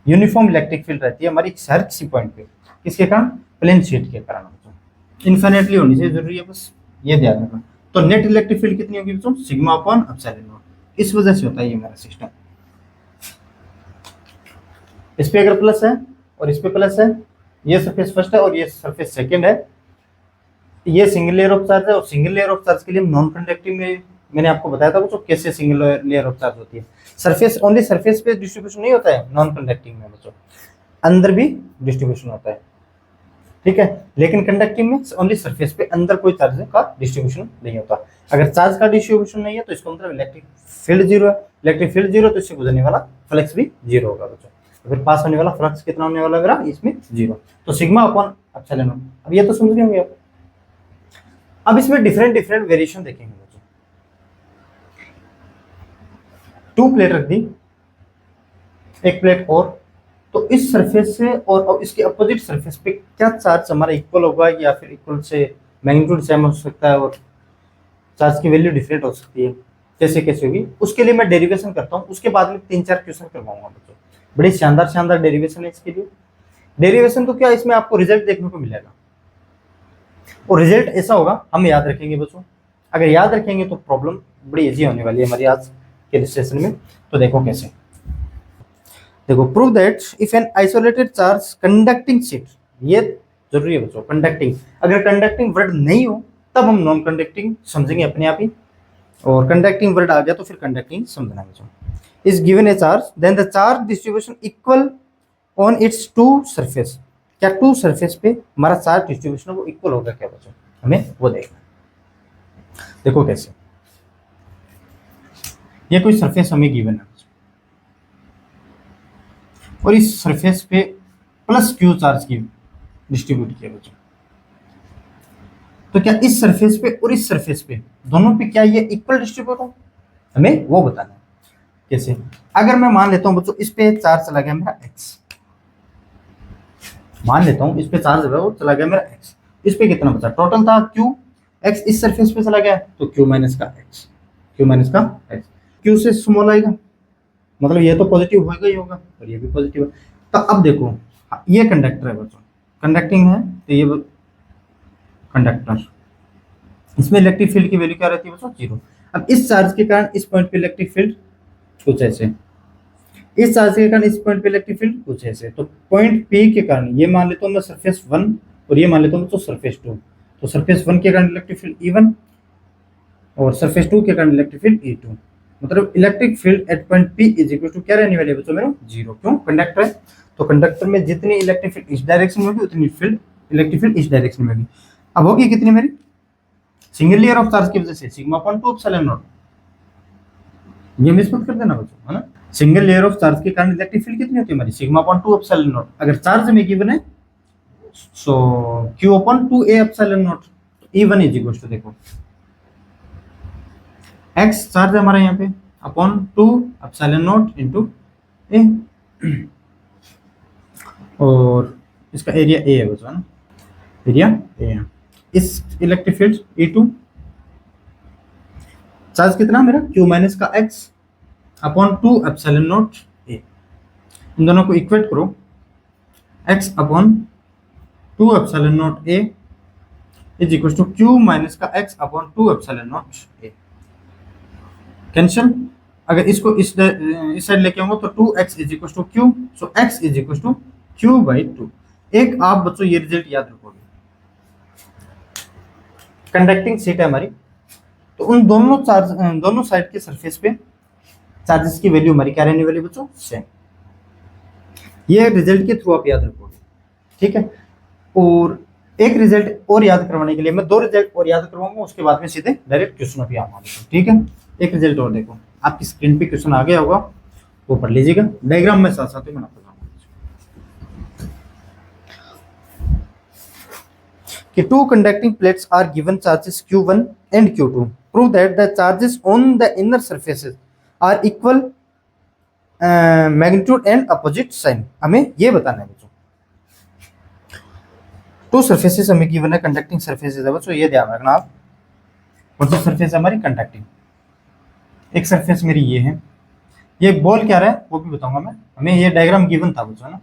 यूनिफॉर्म इलेक्ट्रिक फील्ड रहती है हमारी हर किसी पॉइंट पे। किसके कारण, प्लेन शीट के कारण बच्चों, इन्फिनिटली होनी चाहिए, जरूरी है, बस ये ध्यान रखना। तो नेट इलेक्ट्रिक फील्ड कितनी होगी बच्चों, सिग्मा अपॉन एप्सिलॉन नॉट। इस वजह से होता है ये मेरा सिस्टम। इस पे अगर प्लस है और इस पे प्लस है, ये सरफेस फर्स्ट है और ये सरफेस सेकंड है, ये सिंगल लेयर ऑफ चार्ज है। और सिंगल लेयर ऑफ चार्ज के लिए नॉन कंडक्टिंग में मैंने आपको बताया था बच्चों कैसे सिंगल लेयर ऑफ चार्ज होती है। सरफेस ओनली सरफेस पे डिस्ट्रीब्यूशन नहीं होता है नॉन कंडक्टिंग में बच्चों, अंदर भी डिस्ट्रीब्यूशन होता है, ठीक है। लेकिन कंडक्टिंग में ओनली सरफेस पे, अंदर कोई चार्ज का डिस्ट्रीब्यूशन नहीं होता। अगर चार्ज का डिस्ट्रीब्यूशन नहीं है तो इसका मतलब इलेक्ट्रिक फील्ड जीरो है। इलेक्ट्रिक फील्ड जीरो तो इससे गुजरने वाला फ्लक्स भी जीरो होगा बच्चों। तो फिर पास होने वाला फ्लक्स कितना होने वाला मेरा, इसमें जीरो। तो सिग्मा अपॉन एप्सिलॉन नॉट। अब ये तो समझ गए होंगे आप। अब इसमें डिफरेंट डिफरेंट वेरिएशन देखेंगे बच्चों। टू प्लेट रख दी, एक प्लेट और, तो इस सरफेस से और इसके अपोजिट सरफेस पे क्या चार्ज हमारा इक्वल होगा या फिर इक्वल से मैग्नीट्यूड सेम हो सकता है और चार्ज की वैल्यू डिफरेंट हो सकती है। कैसे कैसे होगी उसके लिए मैं डेरिवेशन करता हूँ, उसके बाद में 3-4 क्वेश्चन करवाऊंगा बच्चों। बड़े शानदार शानदार डेरिवेशन है इसके लिए। डेरिवेशन तो क्या, इसमें आपको रिजल्ट देखने को मिलेगा और रिजल्ट ऐसा होगा, हम याद रखेंगे बच्चों। अगर याद रखेंगे तो प्रॉब्लम बड़ी इजी होने वाली है हमारी आज के सेशन में। तो देखो कैसे, देखो prove that if an isolated charge conducting sheet, ये जरूरी है बच्चों, कंडक्टिंग, अगर कंडक्टिंग वर्ड नहीं हो तब हम नॉन कंडक्टिंग समझेंगे अपने आप ही, और कंडक्टिंग वर्ड आ गया तो फिर कंडक्टिंग समझना बच्चों। Is given a charge then the charge distribution equal on its two surface, क्या टू सरफेस पे हमारा चार्ज डिस्ट्रीब्यूशन वो इक्वल होगा क्या बच्चों, हमें वो देखना। देखो कैसे, ये कोई सरफेस हमें गिवन है और इस सरफेस पे प्लस क्यू चार्ज की डिस्ट्रीब्यूट किया बच्चों, तो क्या इस सरफेस पे और इस सरफेस पे दोनों पे क्या ये इक्वल डिस्ट्रीब्यूट हो, हमें वो बताना है। कैसे, अगर मैं मान लेता हूं बच्चों इस पे चार्ज चला गया मेरा एक्स, मान लेता हूं इस पे चार्ज है वो चला गया मेरा एक्स, इस पे कितना बचा, टोटल था क्यू, एक्स इस सरफेस पे चला गया तो क्यू माइनस का एक्स, क्यू माइनस का एक्स, क्यू से स्मॉल आएगा मतलब ये तो पॉजिटिव होगा ही होगा और ये भी पॉजिटिव है। तो अब देखो ये कंडक्टर है बच्चों, कंडक्टिंग है तो ये कंडक्टर, इसमें इलेक्ट्रिक फील्ड की वैल्यू क्या रहती है बच्चों, 0। अब इस चार्ज के कारण इस पॉइंट पे इलेक्ट्रिक फील्ड कुछ ऐसे, इस चार्ज के कारण इस पॉइंट पे इलेक्ट्रिक फील्ड कुछ ऐसे, तो पॉइंट पी के कारण ये मान लेता हूँ मैं सरफेस 1 और ये मान लेता हूँ सरफेस 2, तो सरफेस 1 के कारण इलेक्ट्रिक फील्ड E1 और सरफेस 2 के कारण इलेक्ट्रिक फील्ड E2, मतलब electric field at point P is equal to क्या रहने वाली है बच्चों मेरा, 0। क्यों, कंडक्टर है तो कंडक्टर में जितनी इलेक्ट्रिक फील्ड इस डायरेक्शन में होगी उतनी फील्ड इलेक्ट्रिक फील्ड इस डायरेक्शन में होगी। अब होगी कितनी मेरी, सिंगल लेयर ऑफ चार्ज की वजह से सिग्मा अपॉन 2 एप्सिलॉन नॉट, ये मिस मत कर देना बच्चों, है ना। सिंगल लेयर ऑफ चार्ज के कारण इलेक्ट्रिक फील्ड कितनी होती है हमारी, सिग्मा अपॉन 2 एप्सिलॉन नॉट, अगर चार्ज में गिवन है so Q upon 2a epsilon not, E1 is equal to देखो एक्स चार्ज है हमारा यहाँ पे upon 2 epsilon not into A, और इसका एरिया ए है बच्चों, है ना, एरिया ए है। इस इलेक्ट्रिक फील्ड E2 चार्ज कितना मेरा Q माइनस का x upon 2 epsilon not A, इन दोनों को इक्वेट करो, x upon 2 epsilon not A is equal to Q minus का x upon 2 epsilon not A, cancel, अगर इसको इस साइड लेके आऊंगा तो 2x is equal to Q, so x is equal to Q by 2। एक आप बच्चों ये रिजल्ट याद रखोगे, कंडक्टिंग शीट है हमारी तो उन दोनों चार्ज दोनों साइड के सरफेस पे चार्जेस की वैल्यू हमारी क्या रहने वाली बच्चों, सेम। ये रिजल्ट के थ्रू आप याद रखोगे, ठीक है। और एक रिजल्ट और याद करवाने के लिए मैं 2 रिजल्ट और याद करवाऊंगा, उसके बाद में सीधे डायरेक्ट क्वेश्चन पे आऊंगा, ठीक है। एक रिजल्ट और देखो, आपकी स्क्रीन पे क्वेश्चन आ गया होगा, वो पढ़ लीजिएगा, डायग्राम में साथ साथ ही बनाता जाऊंगा कि 2 conducting plates are given charges Q1 and Q2. Prove that the charges on the inner surfaces are equal magnitude and opposite sign. हमें ये बताना है बच्चों, 2 surfaces हमें given है, conducting surfaces है बच्चों, ये ध्यान रखना आप। कौन सी surface है हमारी, conducting, एक surface मेरी ये है, ये बॉल क्या रहा है वो भी बताऊंगा मैं, हमें ये डायग्राम गिवन था बच्चों, ना।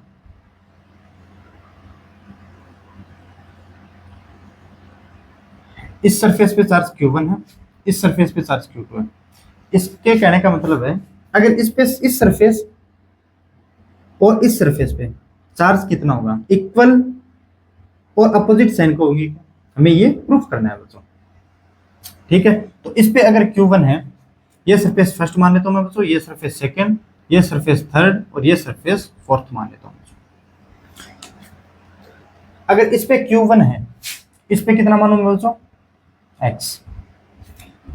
इस सरफेस पे चार्ज Q1 है, इस सरफेस पे चार्ज Q2 है। इसके कहने का मतलब है अगर इस पे इस सरफेस और इस सरफेस पे चार्ज कितना होगा, इक्वल और अपोजिट साइन को होगी, हमें ये प्रूफ करना है बच्चों, ठीक है। तो इस पे अगर Q1 है, ये सरफेस फर्स्ट मान लेता हूं मैं बच्चों, ये सरफेस सेकंड, ये सरफेस थर्ड और ये सरफेस फोर्थ मान लेता हूं बच्चों। अगर इस पे Q1 है, इस पे कितना मानूंगा बच्चों, x,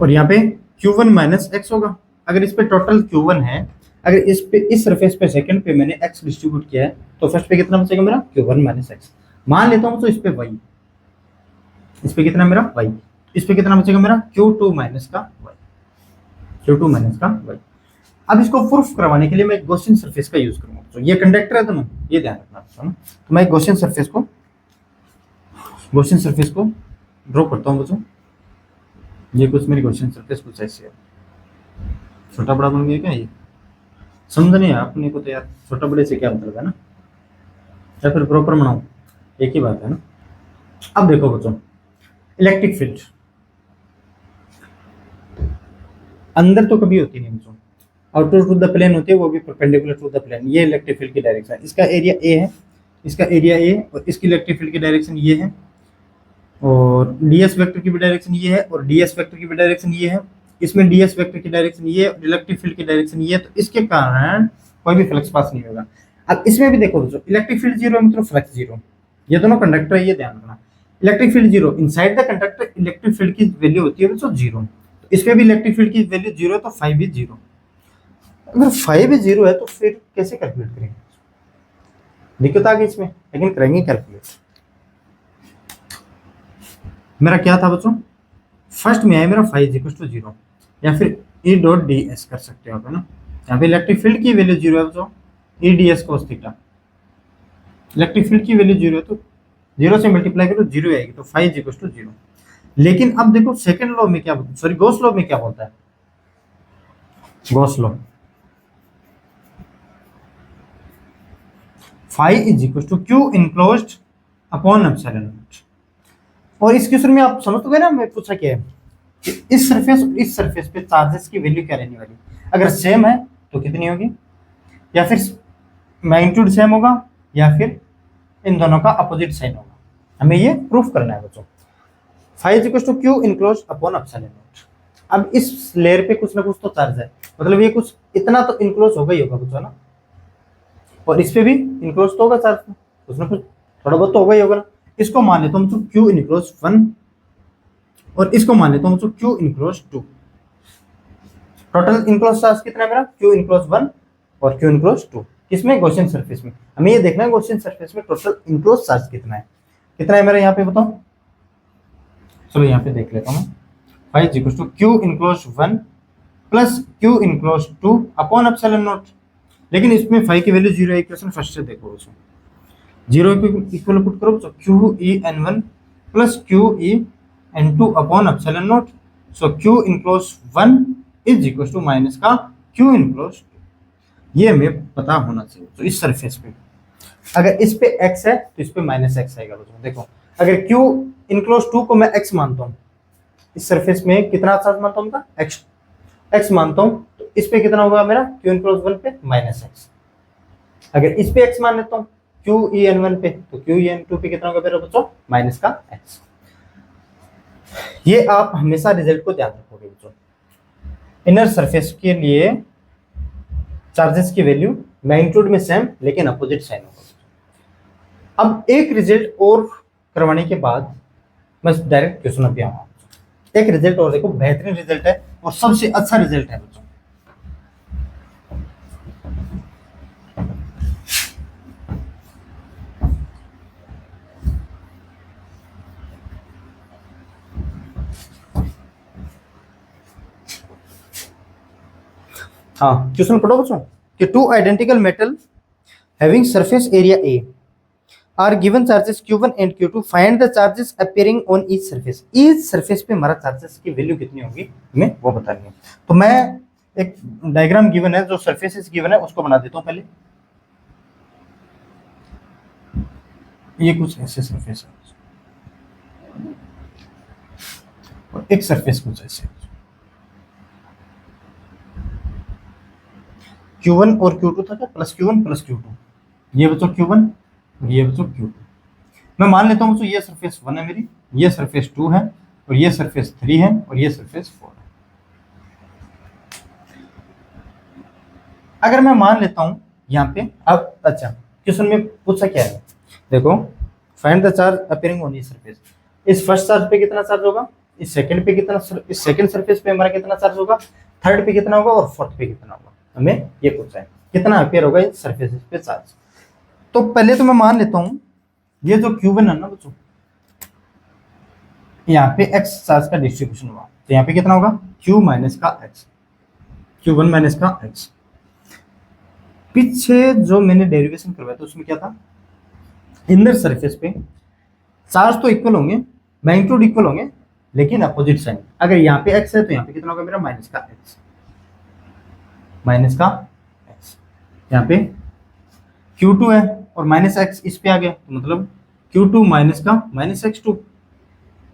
और यहाँ पे Q1 माइनस एक्स होगा। अगर इस पे टोटल Q1 है, अगर इस पे इस सरफेस पे सेकंड पे मैंने x डिस्ट्रीब्यूट किया है तो फर्स्ट पे कितना बचेगा मेरा, Q1 माइनस एक्स, मान लेता हूँ तो इस पे y, इस पे कितना मेरा y, इस पे कितना बचेगा मेरा Q2 माइनस का y, Q2 माइनस का y। अब इसको प्रूफ करवाने के लिए मैं गॉसियन सरफेस का यूज करूंगा, तो ये कंडक्टर है दोनों, ये ध्यान रखना, तो मैं गॉसियन सरफेस को ड्रॉ करता हूँ बच्चों। ये कुछ मेरी गॉसियन सरफेस कुछ ऐसी है, छोटा बड़ा बन गया क्या, ये समझ नहीं है अपने को तो यार, छोटा बड़े से क्या मतलब है ना, या फिर प्रॉपर बनाऊं, एक ही बात है ना। अब देखो बच्चों, इलेक्ट्रिक फील्ड, अंदर तो कभी होती नहीं बच्चों, आउटर टू द प्लेन होती है, वो भी परपेंडिकुलर टू द प्लेन। ये इलेक्ट्रिक फील्ड की डायरेक्शन है, इसका एरिया ए है, इसका एरिया ए, और इसकी इलेक्ट्रिक फील्ड की डायरेक्शन ये है, और डीएस वेक्टर की भी डायरेक्शन ये है, और डीएस वेक्टर की भी डायरेक्शन ये है। इसमें डीएस वेक्टर की डायरेक्शन ये है और इलेक्ट्रिक फील्ड की डायरेक्शन ये है, तो इसके कारण कोई भी फ्लक्स पास नहीं होगा। अब इसमें भी देखो दोस्तों, इलेक्ट्रिक फील्ड जीरो है मतलब फ्लक्स जीरो, ये दोनों कंडक्टर है, ये ध्यान रखना। Electric field zero, inside the conductor electric field की वैल्यू होती है दोस्तों जीरो, तो इसमें भी इलेक्ट्रिक फील्ड की वैल्यू जीरो है, तो फाइव भी जीरो। अगर फाइव भी जीरो है तो फिर कैसे कैलकुलेट करेंगे? दिक्कत आ गई इसमें, लेकिन करेंगे कैलकुलेट। मेरा क्या था बच्चों, फर्स्ट में है मेरा फाइव इक्वल टू जीरो, या फिर ई डॉट डी एस कर सकते हो आप, है ना। यहाँ पे इलेक्ट्रिक फील्ड की वैल्यू जीरो है बच्चों, E D S cos theta. Electric field की वैल्यू जीरो है तो जीरो से मल्टीप्लाई करो जीरो आएगी, तो फाइव इक्वल टू जीरो। लेकिन अब देखो सेकंड लॉ में क्या, सॉरी गॉस लॉ में क्या बोलता है, Gauss law phi is equal to Q enclosed upon epsilon naught. और इस क्वेश्चन में आप समझ तो गए ना, मैं पूछा क्या है कि इस सरफेस और इस सरफेस पे चार्जेस की वैल्यू क्या रहने वाली, अगर सेम है तो कितनी होगी, या फिर मैग्नीट्यूड सेम होगा, या फिर इन दोनों का अपोजिट साइन होगा। हमें ये प्रूफ करना है बच्चों। Phi equal to Q enclose upon epsilon naught. अब इस लेयर पे कुछ ना कुछ तो चार्ज है, मतलब ये कुछ इतना तो इनक्लोज होगा ही होगा बच्चों ना, और इस पे भी इनक्लोज तो होगा चार्ज, कुछ ना कुछ थोड़ा बहुत तो होगा ही होगा ना। इसको मान लेता हूँ क्यू इनक्लोज वन, और इसको मान लेता हूँ Q enclose two. Total enclose charge कितना है मेरा, क्यू इनक्लोज वन और क्यू इनक्लोज टू। किसमें, गॉसियन सरफेस में। हमें ये देखना है गॉसियन सरफेस में टोटल इनक्लोज चार्ज कितना है, कितना है मेरा यहाँ पे बताओ। चलो यहाँ पे देख लेता हूँ, phi equal to Q enclose one plus Q enclose two upon epsilon naught. लेकिन इसमें फाइव की वैल्यू जीरो है, इक्वेशन फर्स्ट से देखो उसमें जीरो इक्वल पुट करो तो Q E N one plus Q E N two upon epsilon naught. So Q enclose one is equal to minus का क्यू इनक्लोज टू। ये हमें पता होना चाहिए। तो इस सरफेस पे अगर इस पे x है तो इस पे माइनस एक्स आएगा बच्चों। देखो अगर क्यू इनक्लोज टू को मैं x मानता हूँ, इस सरफेस में कितना चार्ज मानता हूँ x मानता हूँ, तो इस पे कितना होगा मेरा क्यू इनक्लोज वन पे माइनस एक्स। अगर इस पे x मान लेता हूँ क्यू ई एन वन पे, तो क्यू ई एन टू पे कितना होगा मेरा बच्चों, माइनस का x। ये आप हमेशा रिजल्ट को ध्यान रखोगे बच्चों। इनर सरफेस के लिए चार्जेस की वैल्यू मैग्नीट्यूड में सेम लेकिन अपोजिट साइन होगा। अब एक रिजल्ट और करवाने के बाद मैं डायरेक्ट क्वेश्चन पे आऊंगा। एक रिजल्ट और देखो, बेहतरीन रिजल्ट है और सबसे अच्छा रिजल्ट है बच्चों। हाँ क्वेश्चन पढ़ो बच्चों कि two identical metal having surface area A R given charges Q1 and Q2, find the charges appearing on each surface. Each surface पे हमारा चार्जेस की वैल्यू कितनी होगी हमें वो बतानी है। तो मैं एक डायग्राम गिवन है, जो सरफेसेस गिवन है उसको बना देता हूँ पहले। ये कुछ ऐसे सरफेस है और एक सरफेस कुछ ऐसे, Q1 और Q2 था क्या, प्लस Q1 प्लस Q2। ये बच्चों Q1 और ये बच्चों Q2। मैं मान लेता हूँ बच्चों ये सरफेस 1 है मेरी, ये सरफेस 2 है, और ये सरफेस 3 है, और ये सरफेस 4 है। अगर मैं मान लेता हूँ यहाँ पे, अब अच्छा क्वेश्चन में पूछा क्या है, देखो find the charge appearing on each surface. इस फर्स्ट चार्ज पे कितना चार्ज होगा, इस सेकंड पे कितना, इस सेकंड सरफेस पे हमारा कितना चार्ज होगा, थर्ड पे कितना होगा और फोर्थ पे कितना होगा। हमें ये पूछा है कितना अपीयर होगा इस सरफेस पे चार्ज। तो पहले तो मैं मान लेता हूँ ये जो Q1 है ना बच्चों, यहाँ पे x चार्ज का डिस्ट्रीब्यूशन हुआ, तो यहाँ पे कितना होगा Q माइनस का x, Q1 माइनस का x। पीछे जो मैंने डेरिवेशन करवाया था उसमें क्या था, इनर सरफेस पे चार्ज तो इक्वल होंगे, मैग्नीट्यूड इक्वल होंगे, लेकिन अपोजिट साइन। अगर यहाँ पे x है तो यहाँ पे कितना होगा मेरा माइनस का x, माइनस का x। यहाँ पे Q2 है और माइनस एक्स इस पे आ गया, तो मतलब Q2 माइनस का minus x2,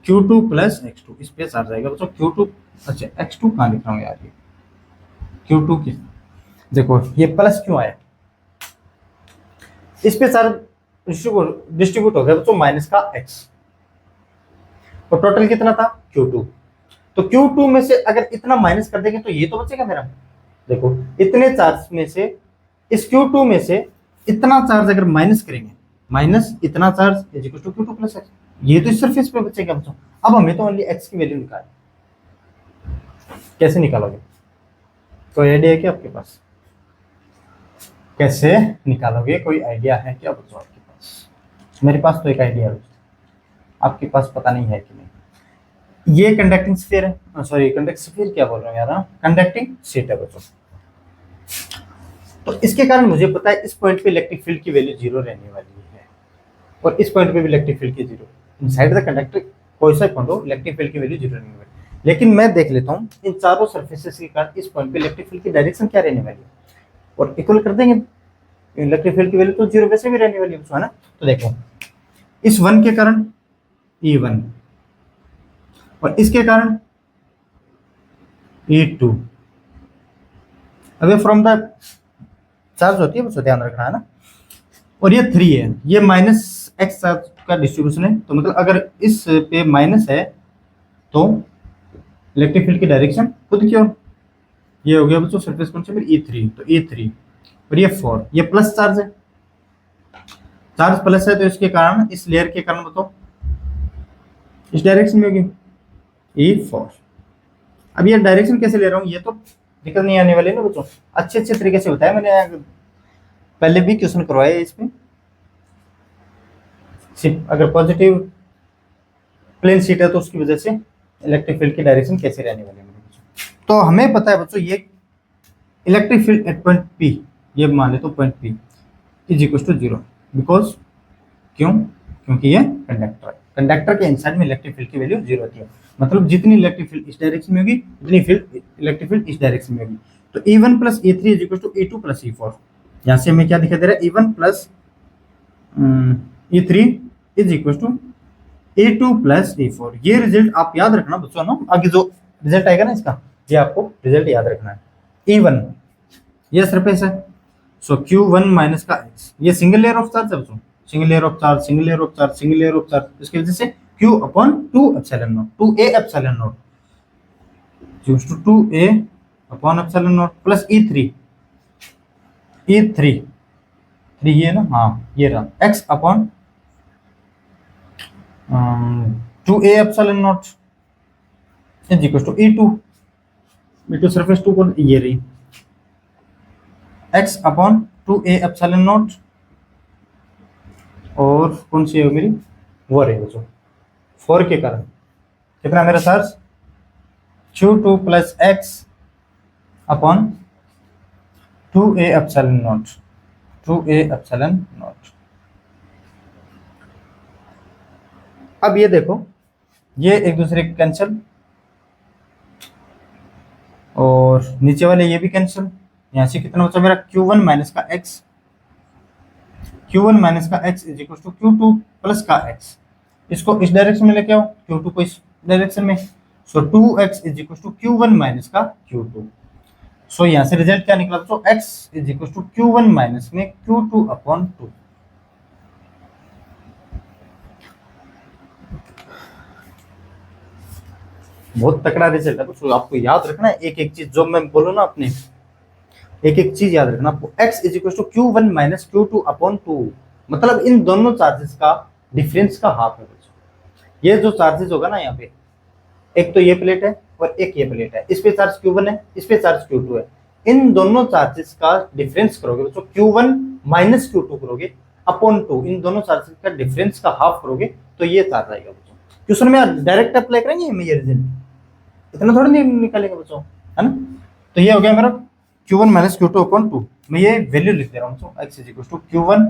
Q2 plus x2 इस पे चार्ज आएगा बच्चों। Q2 अच्छा x2 कहाँ लिख रहा हूँ यार, ये Q2 की देखो ये प्लस क्यों आया, इस पे चार्ज डिस्ट्रीब्यूट हो गया बच्चों माइनस का x, और टोटल कितना था Q2। तो Q2 में से अगर इतना माइनस कर देंगे तो ये तो बचेगा मेरा। देखो इतने चार्ज में से, इस Q2 में से इतना चार्ज अगर माइनस करेंगे, माइनस इतना charge is equal to Q2 plus x, ये तो इस सरफेस पे बचेगा बच्चों। अब हमें तो ओनली x की वैल्यू निकाल, कैसे निकालोगे, कोई आइडिया है क्या आपके पास, कैसे निकालोगे, कोई आइडिया है क्या बच्चों आपके पास? मेरे पास तो एक आइडिया है, आपके पास पता नहीं है कि नहीं। ये कंडक्टिंग स्फीयर है, सॉरी कंडक्टिंग स्फीयर क्या बोल रहा हूँ यार, कंडक्टिंग शीट है बच्चों। तो इसके कारण मुझे पता है इस पॉइंट पे इलेक्ट्रिक फील्ड की वैल्यू 0 रहने वाली है, और इस पॉइंट पे भी इलेक्ट्रिक फील्ड की 0, इनसाइड द कंडक्टर कोई सा पॉइंट हो इलेक्ट्रिक फील्ड की वैल्यू 0 रहने वाली। लेकिन मैं देख लेता हूँ इन चारों सरफेसेस के कारण इस पॉइंट पे इलेक्ट्रिक फील्ड की डायरेक्शन क्या रहने वाली है, और इक्वल कर देंगे। इलेक्ट्रिक फील्ड की वैल्यू तो 0 वैसे भी रहने वाली है ना। तो देखो इस 1 के कारण E1, और इसके कारण E2 away from the charge होती है, बच्चों ध्यान रखना है ना। और ये 3 है, ये माइनस एक्स चार्ज का डिस्ट्रीब्यूशन है, तो मतलब अगर इस पे माइनस है तो इलेक्ट्रिक फील्ड की डायरेक्शन खुद की ओर, ये हो गया बच्चों सरफेस कौन सा E3, तो E3, और ये 4, ये प्लस चार्ज है, चार्ज प्लस है तो इसके कारण इस लेयर के कारण बताओ इस डायरेक्शन में होगी E4। अब ये डायरेक्शन कैसे ले रहा हूँ, ये तो दिक्कत नहीं आने वाली ना बच्चों, अच्छे अच्छे तरीके से होता है, मैंने पहले भी क्वेश्चन करवाया है इसमें। अगर पॉजिटिव प्लेन शीट है तो उसकी वजह से इलेक्ट्रिक फील्ड की डायरेक्शन कैसे रहने वाली है बच्चों। तो हमें पता है बच्चों ये electric field at point P, ये मान ले तो point P is equal to 0, because क्यों, क्योंकि ये कंडक्टर है, कंडक्टर के इनसाइड में इलेक्ट्रिक फील्ड की वैल्यू 0 होती है, मतलब जितनी इलेक्ट्रिक फील्ड इस डायरेक्शन में होगी उतनी फील्ड इलेक्ट्रिक फील्ड इस डायरेक्शन में होगी। तो E1 plus E3 is equal to E2 plus E4, यहाँ से हमें क्या दिखाई दे रहा है, E1 plus E3 is equal to E2 plus E4। ये रिजल्ट आप याद रखना बच्चों ना, आगे जो रिजल्ट आएगा ना इसका, ये आपको रिजल्ट याद रखना है। E1 ये सरफेस है, सो Q1 माइनस का x, ये सिंगल लेयर ऑफ चार्ज है बच्चों, single layer of charge, single layer of charge, single layer of charge, इसकी वजह से Q upon 2 epsilon naught, 2a epsilon naught equals to 2a upon epsilon naught plus E3, E3 3 ये ना, हाँ ये रहा x upon 2a epsilon naught is equal to E2 surface 2 को ये रही x upon 2a epsilon naught, और कौन सी है मेरी, वो रही बच्चों 4 के कारण कितना मेरा charge Q2 plus x upon 2a epsilon naught, 2a epsilon naught. अब ये देखो ये एक दूसरे के कैंसिल, और नीचे वाले ये भी कैंसिल, यहाँ से कितना बचा मेरा Q1 माइनस का x, Q1 माइनस का x is equal to Q2 plus का x, इसको इस डायरेक्शन में लेके आओ, Q2 को इस डायरेक्शन में, so 2x is equal to Q1 minus का Q2। सो यहाँ से रिजल्ट क्या निकला, तो x is equal to Q1 minus में Q2 अपॉन 2। बहुत तकड़ा रिजल्ट है तो आपको याद रखना है एक एक चीज, जो मैं बोलूँ ना अपने एक एक चीज याद रखना आपको, x is equal to Q1 minus Q2 upon 2, मतलब इन दोनों चार्जेस का डिफरेंस का हाफ है बच्चों। ये जो चार्जेस होगा ना यहाँ पे, एक तो ये प्लेट है और एक ये प्लेट है, इस पे चार्ज Q1 है, इस पे चार्ज Q2 है, इन दोनों चार्जेस का डिफरेंस करोगे बच्चों, Q1 माइनस Q2 करोगे अपॉन 2, इन दोनों चार्जेस का डिफरेंस का हाफ करोगे तो ये चार्ज आएगा बच्चों। क्वेश्चन में डायरेक्ट अप्लाई करेंगे हम ये रिजल्ट, इतना थोड़ा नहीं निकालेगा बच्चों, है ना। तो ये हो गया मेरा Q1 माइनस Q2 अपॉन 2, मैं ये वैल्यू लिख दे रहा हूँ बच्चों, x is equal to Q1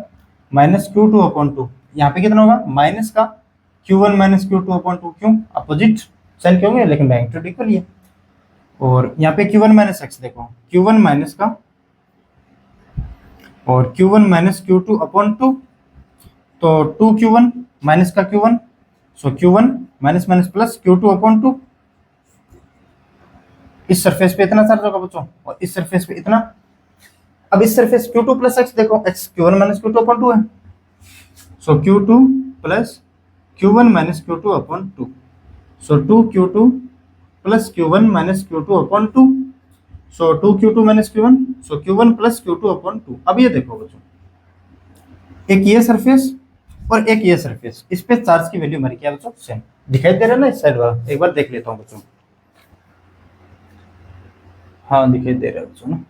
minus Q2 upon 2, यहाँ पे कितना होगा माइनस का Q1 माइनस Q2 अपॉन 2, क्यों अपोजिट साइन क्यों होंगे, लेकिन मैग्नीट्यूड इक्वल ही है। और यहाँ पे Q1 माइनस x देखो, Q1 माइनस का और Q1 माइनस Q2 अपॉन 2, तो 2Q1 माइनस का Q1, सो Q1 minus minus plus Q2 upon 2 इस सरफेस पे इतना चार्ज होगा बच्चों और इस सरफेस पे इतना। अब इस सरफेस Q2 प्लस एक्स देखो, x Q1 minus Q2 upon 2 है, सो Q2 plus Q1 minus Q2 upon 2, सो 2Q2 plus Q1 minus Q2 upon 2, सो 2Q2 माइनस Q1, सो Q1 प्लस Q2 अपॉन 2। अब ये देखो बच्चों, एक ये सरफेस और एक ये सरफेस, इस पे चार्ज की वैल्यू हमारी क्या है बच्चों, सेम दिखाई दे रहा है ना इस साइड वाला, एक बार देख लेता हूँ बच्चों। हाँ दिखाई दे रहा है बच्चों ना,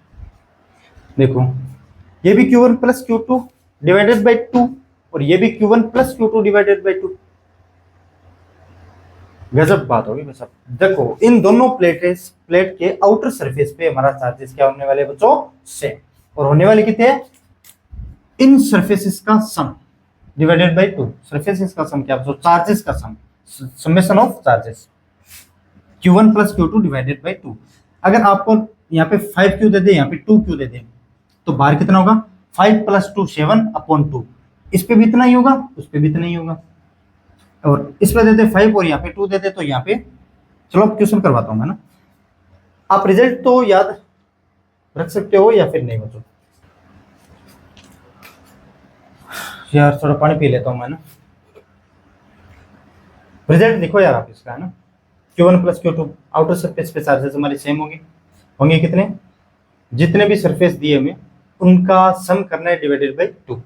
देखो ये भी Q1 plus Q2 divided by 2 और ये भी Q1 plus Q2 divided by 2। गजब बात होगी बस। अब देखो इन दोनों प्लेट के आउटर सरफेस पे हमारा चार्जेस क्या होने वाले बच्चों, सेम, और होने वाले कितने हैं, इन सरफेसेस का सम डिवाइडेड बाई 2। सरफेसेस का सम क्या बच्चों, चार्जेस का sum, summation of charges Q1 plus Q2 divided by 2। अगर आपको यहाँ पे 5Q दे दे, यहाँ पे 2Q दे दे, तो बाहर कितना होगा, 5 प्लस 2 7 अपॉन 2, इस पे भी इतना ही होगा, उस पे भी इतना ही होगा, और इस पे देते 5 और यहाँ पे 2 देते, तो यहाँ पे चलो अब क्वेश्चन करवाता हूँ मैं ना, आप रिजल्ट तो याद रख सकते हो या फिर नहीं बच्चों। यार थोड़ा पानी पी लेता हूँ मैं ना। रिजल्ट देखो यार आप इसका है ना, Q1 plus Q2 outer surface पे चार्जेस हमारे सेम होंगे, होंगे कितने, जितने भी सरफेस दिए हमें उनका सम करना है डिवाइडेड बाई 2।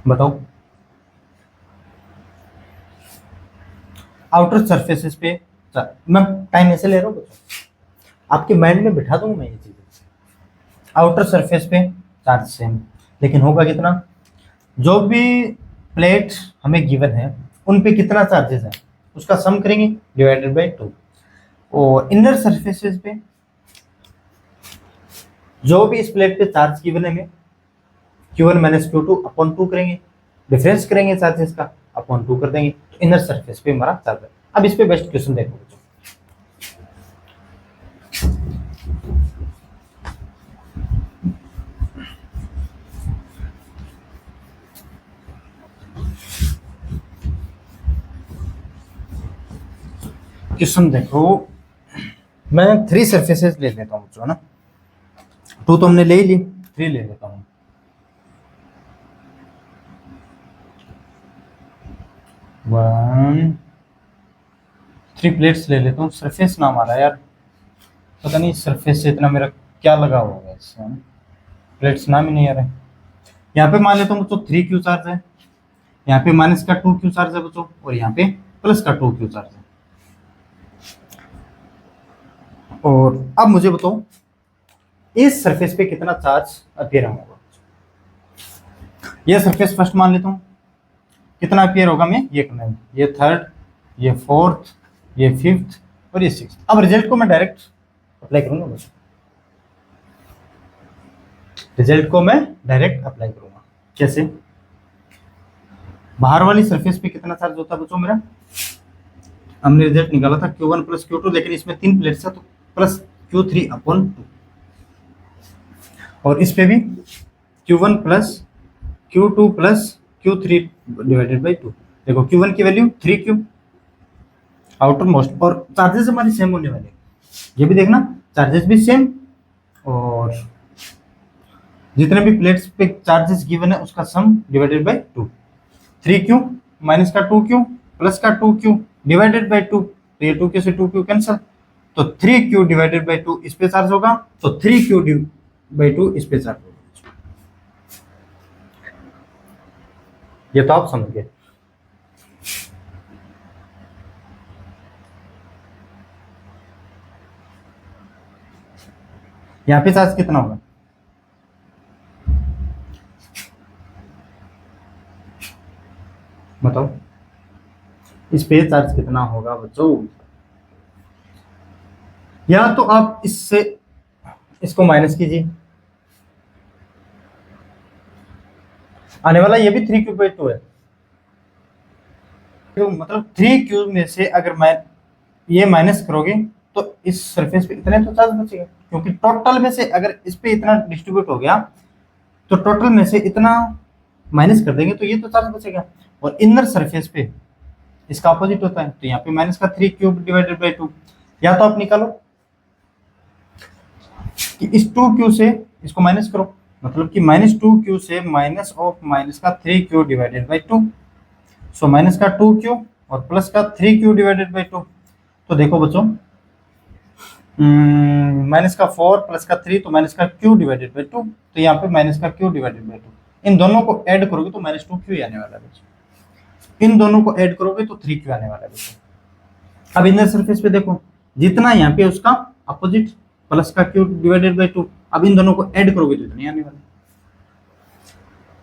बताओ आउटर सरफेसेस पे, मैं टाइम ऐसे ले रहा हूँ बच्चों, आपके माइंड में बिठा दूंगा मैं ये चीजें। आउटर सरफेस पे चार्ज सेम, लेकिन होगा कितना, जो भी प्लेट हमें गिवन है उन पे कितना चार्जेस है उसका सम करेंगे डिवाइडेड बाई 2। और इनर सरफेसेस पे जो भी इस प्लेट पे चार्ज गिवन है हमें Q1 माइनस Q2 अपॉन 2 करेंगे, डिफरेंस करेंगे चार्जेस का, अपॉन 2 कर देंगे, तो इनर सरफेस पे हमारा चार्ज है। अब इस पे बेस्ट क्वेश्चन देखो बच्चों, क्वेश्चन देखो, मैं 3 सरफेसेस ले लेता हूँ बच्चों ना, 2 तो हमने ले ही ली, 3 ले लेता हूँ। वन 3 प्लेट्स ले लेता हूँ, सरफेस नाम आ रहा है यार, पता नहीं सरफेस से इतना मेरा क्या लगा हुआ है इससे, प्लेट्स नाम ही नहीं आ रहा है। यहाँ पे मान लेता हूँ बच्चों 3Q चार्ज है, यहाँ पे माइनस का 2Q चार्ज है बच्चों, और यहाँ पे प्लस का 2Q चार्ज है। और अब मुझे बताओ इस सरफेस पे कितना चार्ज अपीयर होगा। ये सरफेस फर्स्ट मान लेता हूँ, कितना अपीयर होगा मैं ये करना है, ये थर्ड, ये फोर्थ, ये फिफ्थ और ये सिक्स्थ। अब रिजल्ट को मैं डायरेक्ट अप्लाई करूंगा बस, रिजल्ट को मैं डायरेक्ट अप्लाई करूंगा। कैसे, बाहर वाली सरफेस पे कितना चार्ज होता है बच्चों मेरा, हमने रिजल्ट निकाला था Q1 प्लस Q2, लेकिन इसमें 3 प्लेट्स है तो प्लस Q3 अपॉन 2, और इस पे भी Q1 plus Q2 plus Q3 divided by 2। देखो Q1 की वैल्यू 3Q आउटर मोस्ट, और चार्जेस हमारे सेम होने वाले, ये भी देखना चार्जेस भी सेम, और जितने भी प्लेट्स पे चार्जेस गिवन है उसका सम डिवाइडेड बाई 2। 3Q माइनस का 2Q प्लस का 2Q डिवाइडेड बाई 2, तो ये 2Q से 2Q कैंसिल, तो 3Q डिवाइडेड बाई 2 इस पे चार्ज होगा, तो 3Q बाई 2 इस पे चार्ज होगा। ये तो आप समझ गए। यहाँ पे चार्ज कितना होगा, बताओ इस पे चार्ज कितना होगा बच्चों। या तो आप इससे इसको माइनस कीजिए, आने वाला ये भी 3Q बाई 2 है, तो मतलब 3Q में से अगर मैं ये माइनस करोगे तो इस सरफेस पे इतने तो चार्ज बचेगा, क्योंकि टोटल में से अगर इस पे इतना डिस्ट्रीब्यूट हो गया तो टोटल में से इतना माइनस कर देंगे तो ये तो चार्ज बचेगा, और इनर सरफेस पे इसका अपोजिट होता है, तो यहाँ पे माइनस का 3 क्यूब डिवाइडेड बाई 2, या तो आप निकालो कि इस 2q से इसको माइनस करो, मतलब कि -2q से माइनस ऑफ माइनस का 3q divided by 2, so minus का 2q और प्लस का 3q डिवाइडेड बाई 2। तो देखो बच्चों, माइनस का 4 प्लस का 3 तो माइनस का q डिवाइडेड बाई 2, तो यहाँ पे माइनस का q डिवाइडेड बाई 2, इन दोनों को ऐड करोगे तो -2q ही आने वाला है बच्चों, इन दोनों को ऐड करोगे तो 3q आने वाला है बच्चों। अब इनर सरफेस पे देखो, जितना यहाँ पे उसका अपोजिट प्लस का q डिवाइडेड बाई 2, अब इन दोनों को ऐड करोगे तो इतनी आने वाली।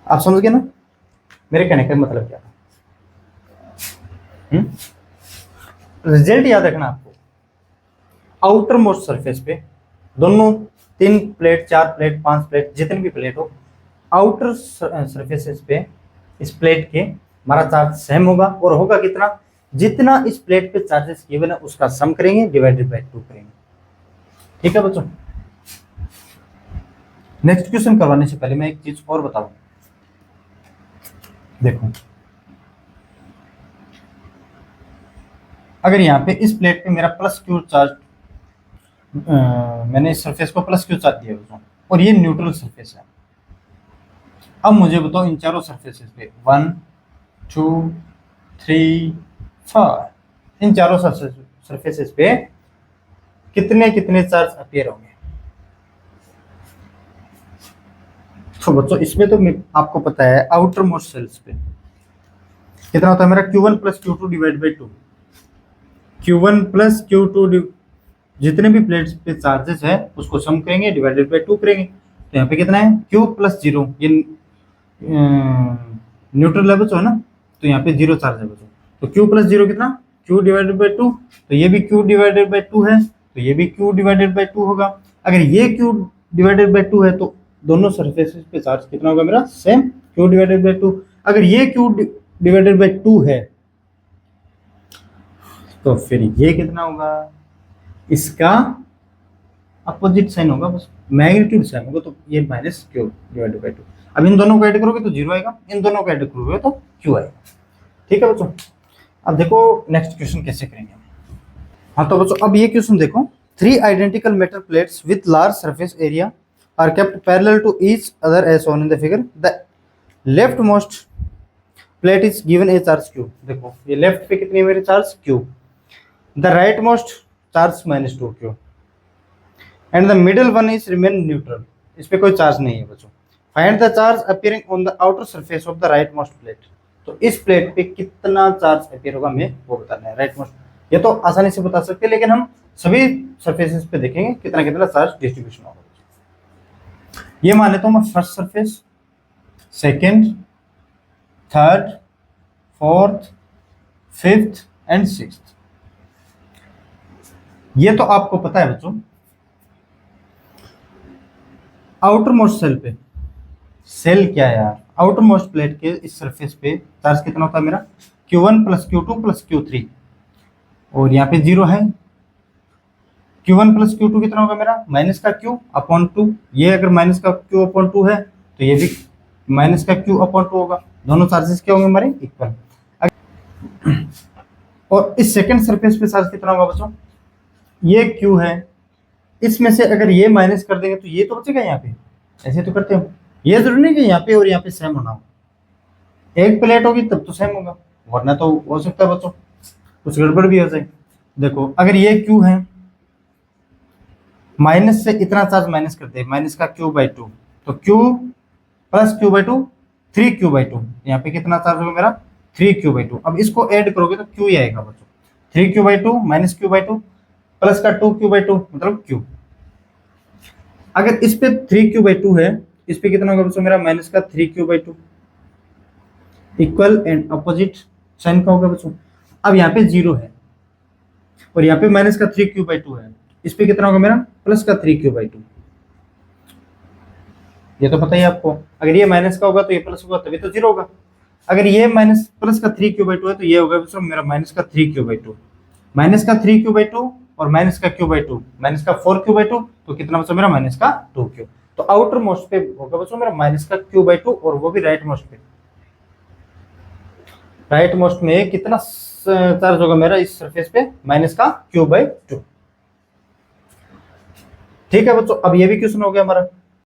आप समझ गए ना मेरे कहने का मतलब क्या था? रिजल्ट याद रखना आपको, आउटर मोस्ट सरफेस पे दोनों 3 प्लेट 4 प्लेट 5 प्लेट जितनी भी प्लेट हो, आउटर सरफेसेस पे इस प्लेट के हमारा चार्ज सेम होगा, और होगा कितना, जितना इस प्लेट पे चार्जेस गिवन है उसका सम करेंगे डिवाइडेड बाय 2 करेंगे। ठीक है बच्चों, नेक्स्ट क्वेश्चन करवाने से पहले मैं एक चीज और बताऊं। देखो, अगर यहाँ पे इस प्लेट पे मेरा प्लस क्यू चार्ज, मैंने इस सरफेस को प्लस क्यू चार्ज दिया बच्चों, और ये न्यूट्रल सरफेस है। अब मुझे बताओ इन चारों सरफेसेस पे 1 2 3 4, इन चारों सरफेसेस पे कितने कितने चार्ज अपीयर होंगे। तो बच्चों इसमें तो आपको पता है आउटर मोस्ट सेल्स पे कितना होता है मेरा Q1 plus Q2 divide by 2, Q1 plus Q2 जितने भी प्लेट्स पे चार्जेस है उसको सम करेंगे डिवाइडेड बाई 2 करेंगे। तो यहाँ पे कितना है Q प्लस 0, ये न्यूट्रल है बच्चों है ना, तो यहाँ पे 0 चार्ज है बच्चों, तो Q प्लस 0 कितना Q डिवाइडेड बाई 2, तो ये भी Q डिवाइडेड बाई 2 है, तो ये भी Q डिवाइडेड बाई 2 होगा। अगर ये Q डिवाइडेड बाई 2 है तो दोनों सरफेसेस पे चार्ज कितना होगा मेरा सेम Q डिवाइडेड बाई 2। अगर ये Q डिवाइडेड बाई 2 है तो फिर ये कितना होगा, इसका अपोजिट साइन होगा, बस मैग्नीट्यूड सेम होगा, तो ये माइनस Q डिवाइडेड बाई 2। अब इन दोनों को ऐड करोगे तो 0 आएगा, इन दोनों को ऐड करोगे तो Q आएगा। ठीक है बच्चों, अब देखो नेक्स्ट क्वेश्चन कैसे करेंगे। हाँ तो बच्चों अब ये क्वेश्चन देखो, 3 identical metal plates with large surface area are kept parallel to each other as shown in the figure, the left most plate is given a charge Q। देखो ये लेफ्ट पे कितनी है मेरी charge Q, the right most charge -2Q, and the middle one is remain neutral, इस पे कोई चार्ज नहीं है बच्चों। Find the charge appearing on the outer surface of the right most plate, तो इस प्लेट पे कितना चार्ज अपीयर होगा हमें वो बताना है। राइट मोस्ट ये तो आसानी से बता सकते हैं, लेकिन हम सभी सरफेसेस पे देखेंगे कितना कितना चार्ज डिस्ट्रीब्यूशन होगा। ये मान लेता हूं मैं first surface, second, third, fourth, fifth and sixth. ये तो आपको पता है बच्चों, आउटर मोस्ट सेल पे, सेल क्या है यार, आउटर मोस्ट प्लेट के इस सरफेस पे चार्ज कितना होता है मेरा Q1 plus Q2 plus Q3, और यहाँ पे 0 है। Q1 प्लस Q2 कितना होगा मेरा माइनस का Q अपॉन 2, ये अगर माइनस का Q अपॉन 2 है तो ये भी माइनस का Q अपॉन 2 होगा, दोनों चार्जेस क्या होंगे हमारे इक्वल। और इस सेकंड सरफेस पे चार्ज कितना होगा बच्चों, ये Q है, इसमें से अगर ये माइनस कर देंगे तो ये तो बचेगा यहाँ पे, ऐसे तो करते हो, ये जरूरी नहीं कि यहाँ पे और यहाँ पे सेम होना हो, एक प्लेट होगी तब तो सेम होगा, वरना तो हो सकता है बच्चों कुछ गड़बड़ भी हो जाए। देखो अगर ये Q है, माइनस से इतना चार्ज माइनस करते हैं, माइनस का Q बाई 2, तो Q plus Q by 2 3Q by 2, यहाँ पे कितना चार्ज होगा मेरा 3Q बाई 2। अब इसको ऐड करोगे तो Q ही आएगा बच्चों, 3Q by 2 minus Q by 2 plus का 2Q बाई 2 मतलब Q। अगर इस पे 3Q बाई 2 है, इस पे कितना होगा बच्चों मेरा माइनस का 3Q by 2, equal and opposite sign का होगा बच्चों। अब यहाँ पे 0 है और यहाँ पे माइनस का 3Q बाई 2 है, इस पे कितना होगा मेरा प्लस का 3Q बाई 2, ये तो पता ही आपको। अगर ये माइनस का होगा तो ये प्लस होगा तभी तो 0 होगा। अगर ये माइनस प्लस का 3Q बाई 2 है तो ये होगा बच्चों मेरा माइनस का 3Q बाई 2, माइनस का 3Q बाई 2 और माइनस का Q बाई 2, माइनस का 4Q बाई 2, तो कितना बचा मेरा माइनस का 2Q। तो आउटर मोस्ट पे होगा बच्चों मेरा माइनस का q/2 और वो भी राइट मोस्ट पे। राइट मोस्ट में कितना चार्ज होगा मेरा इस सरफेस पे, माइनस का q/2। ठीक है बच्चों, अब ये भी क्वेश्चन हो गया हमारा।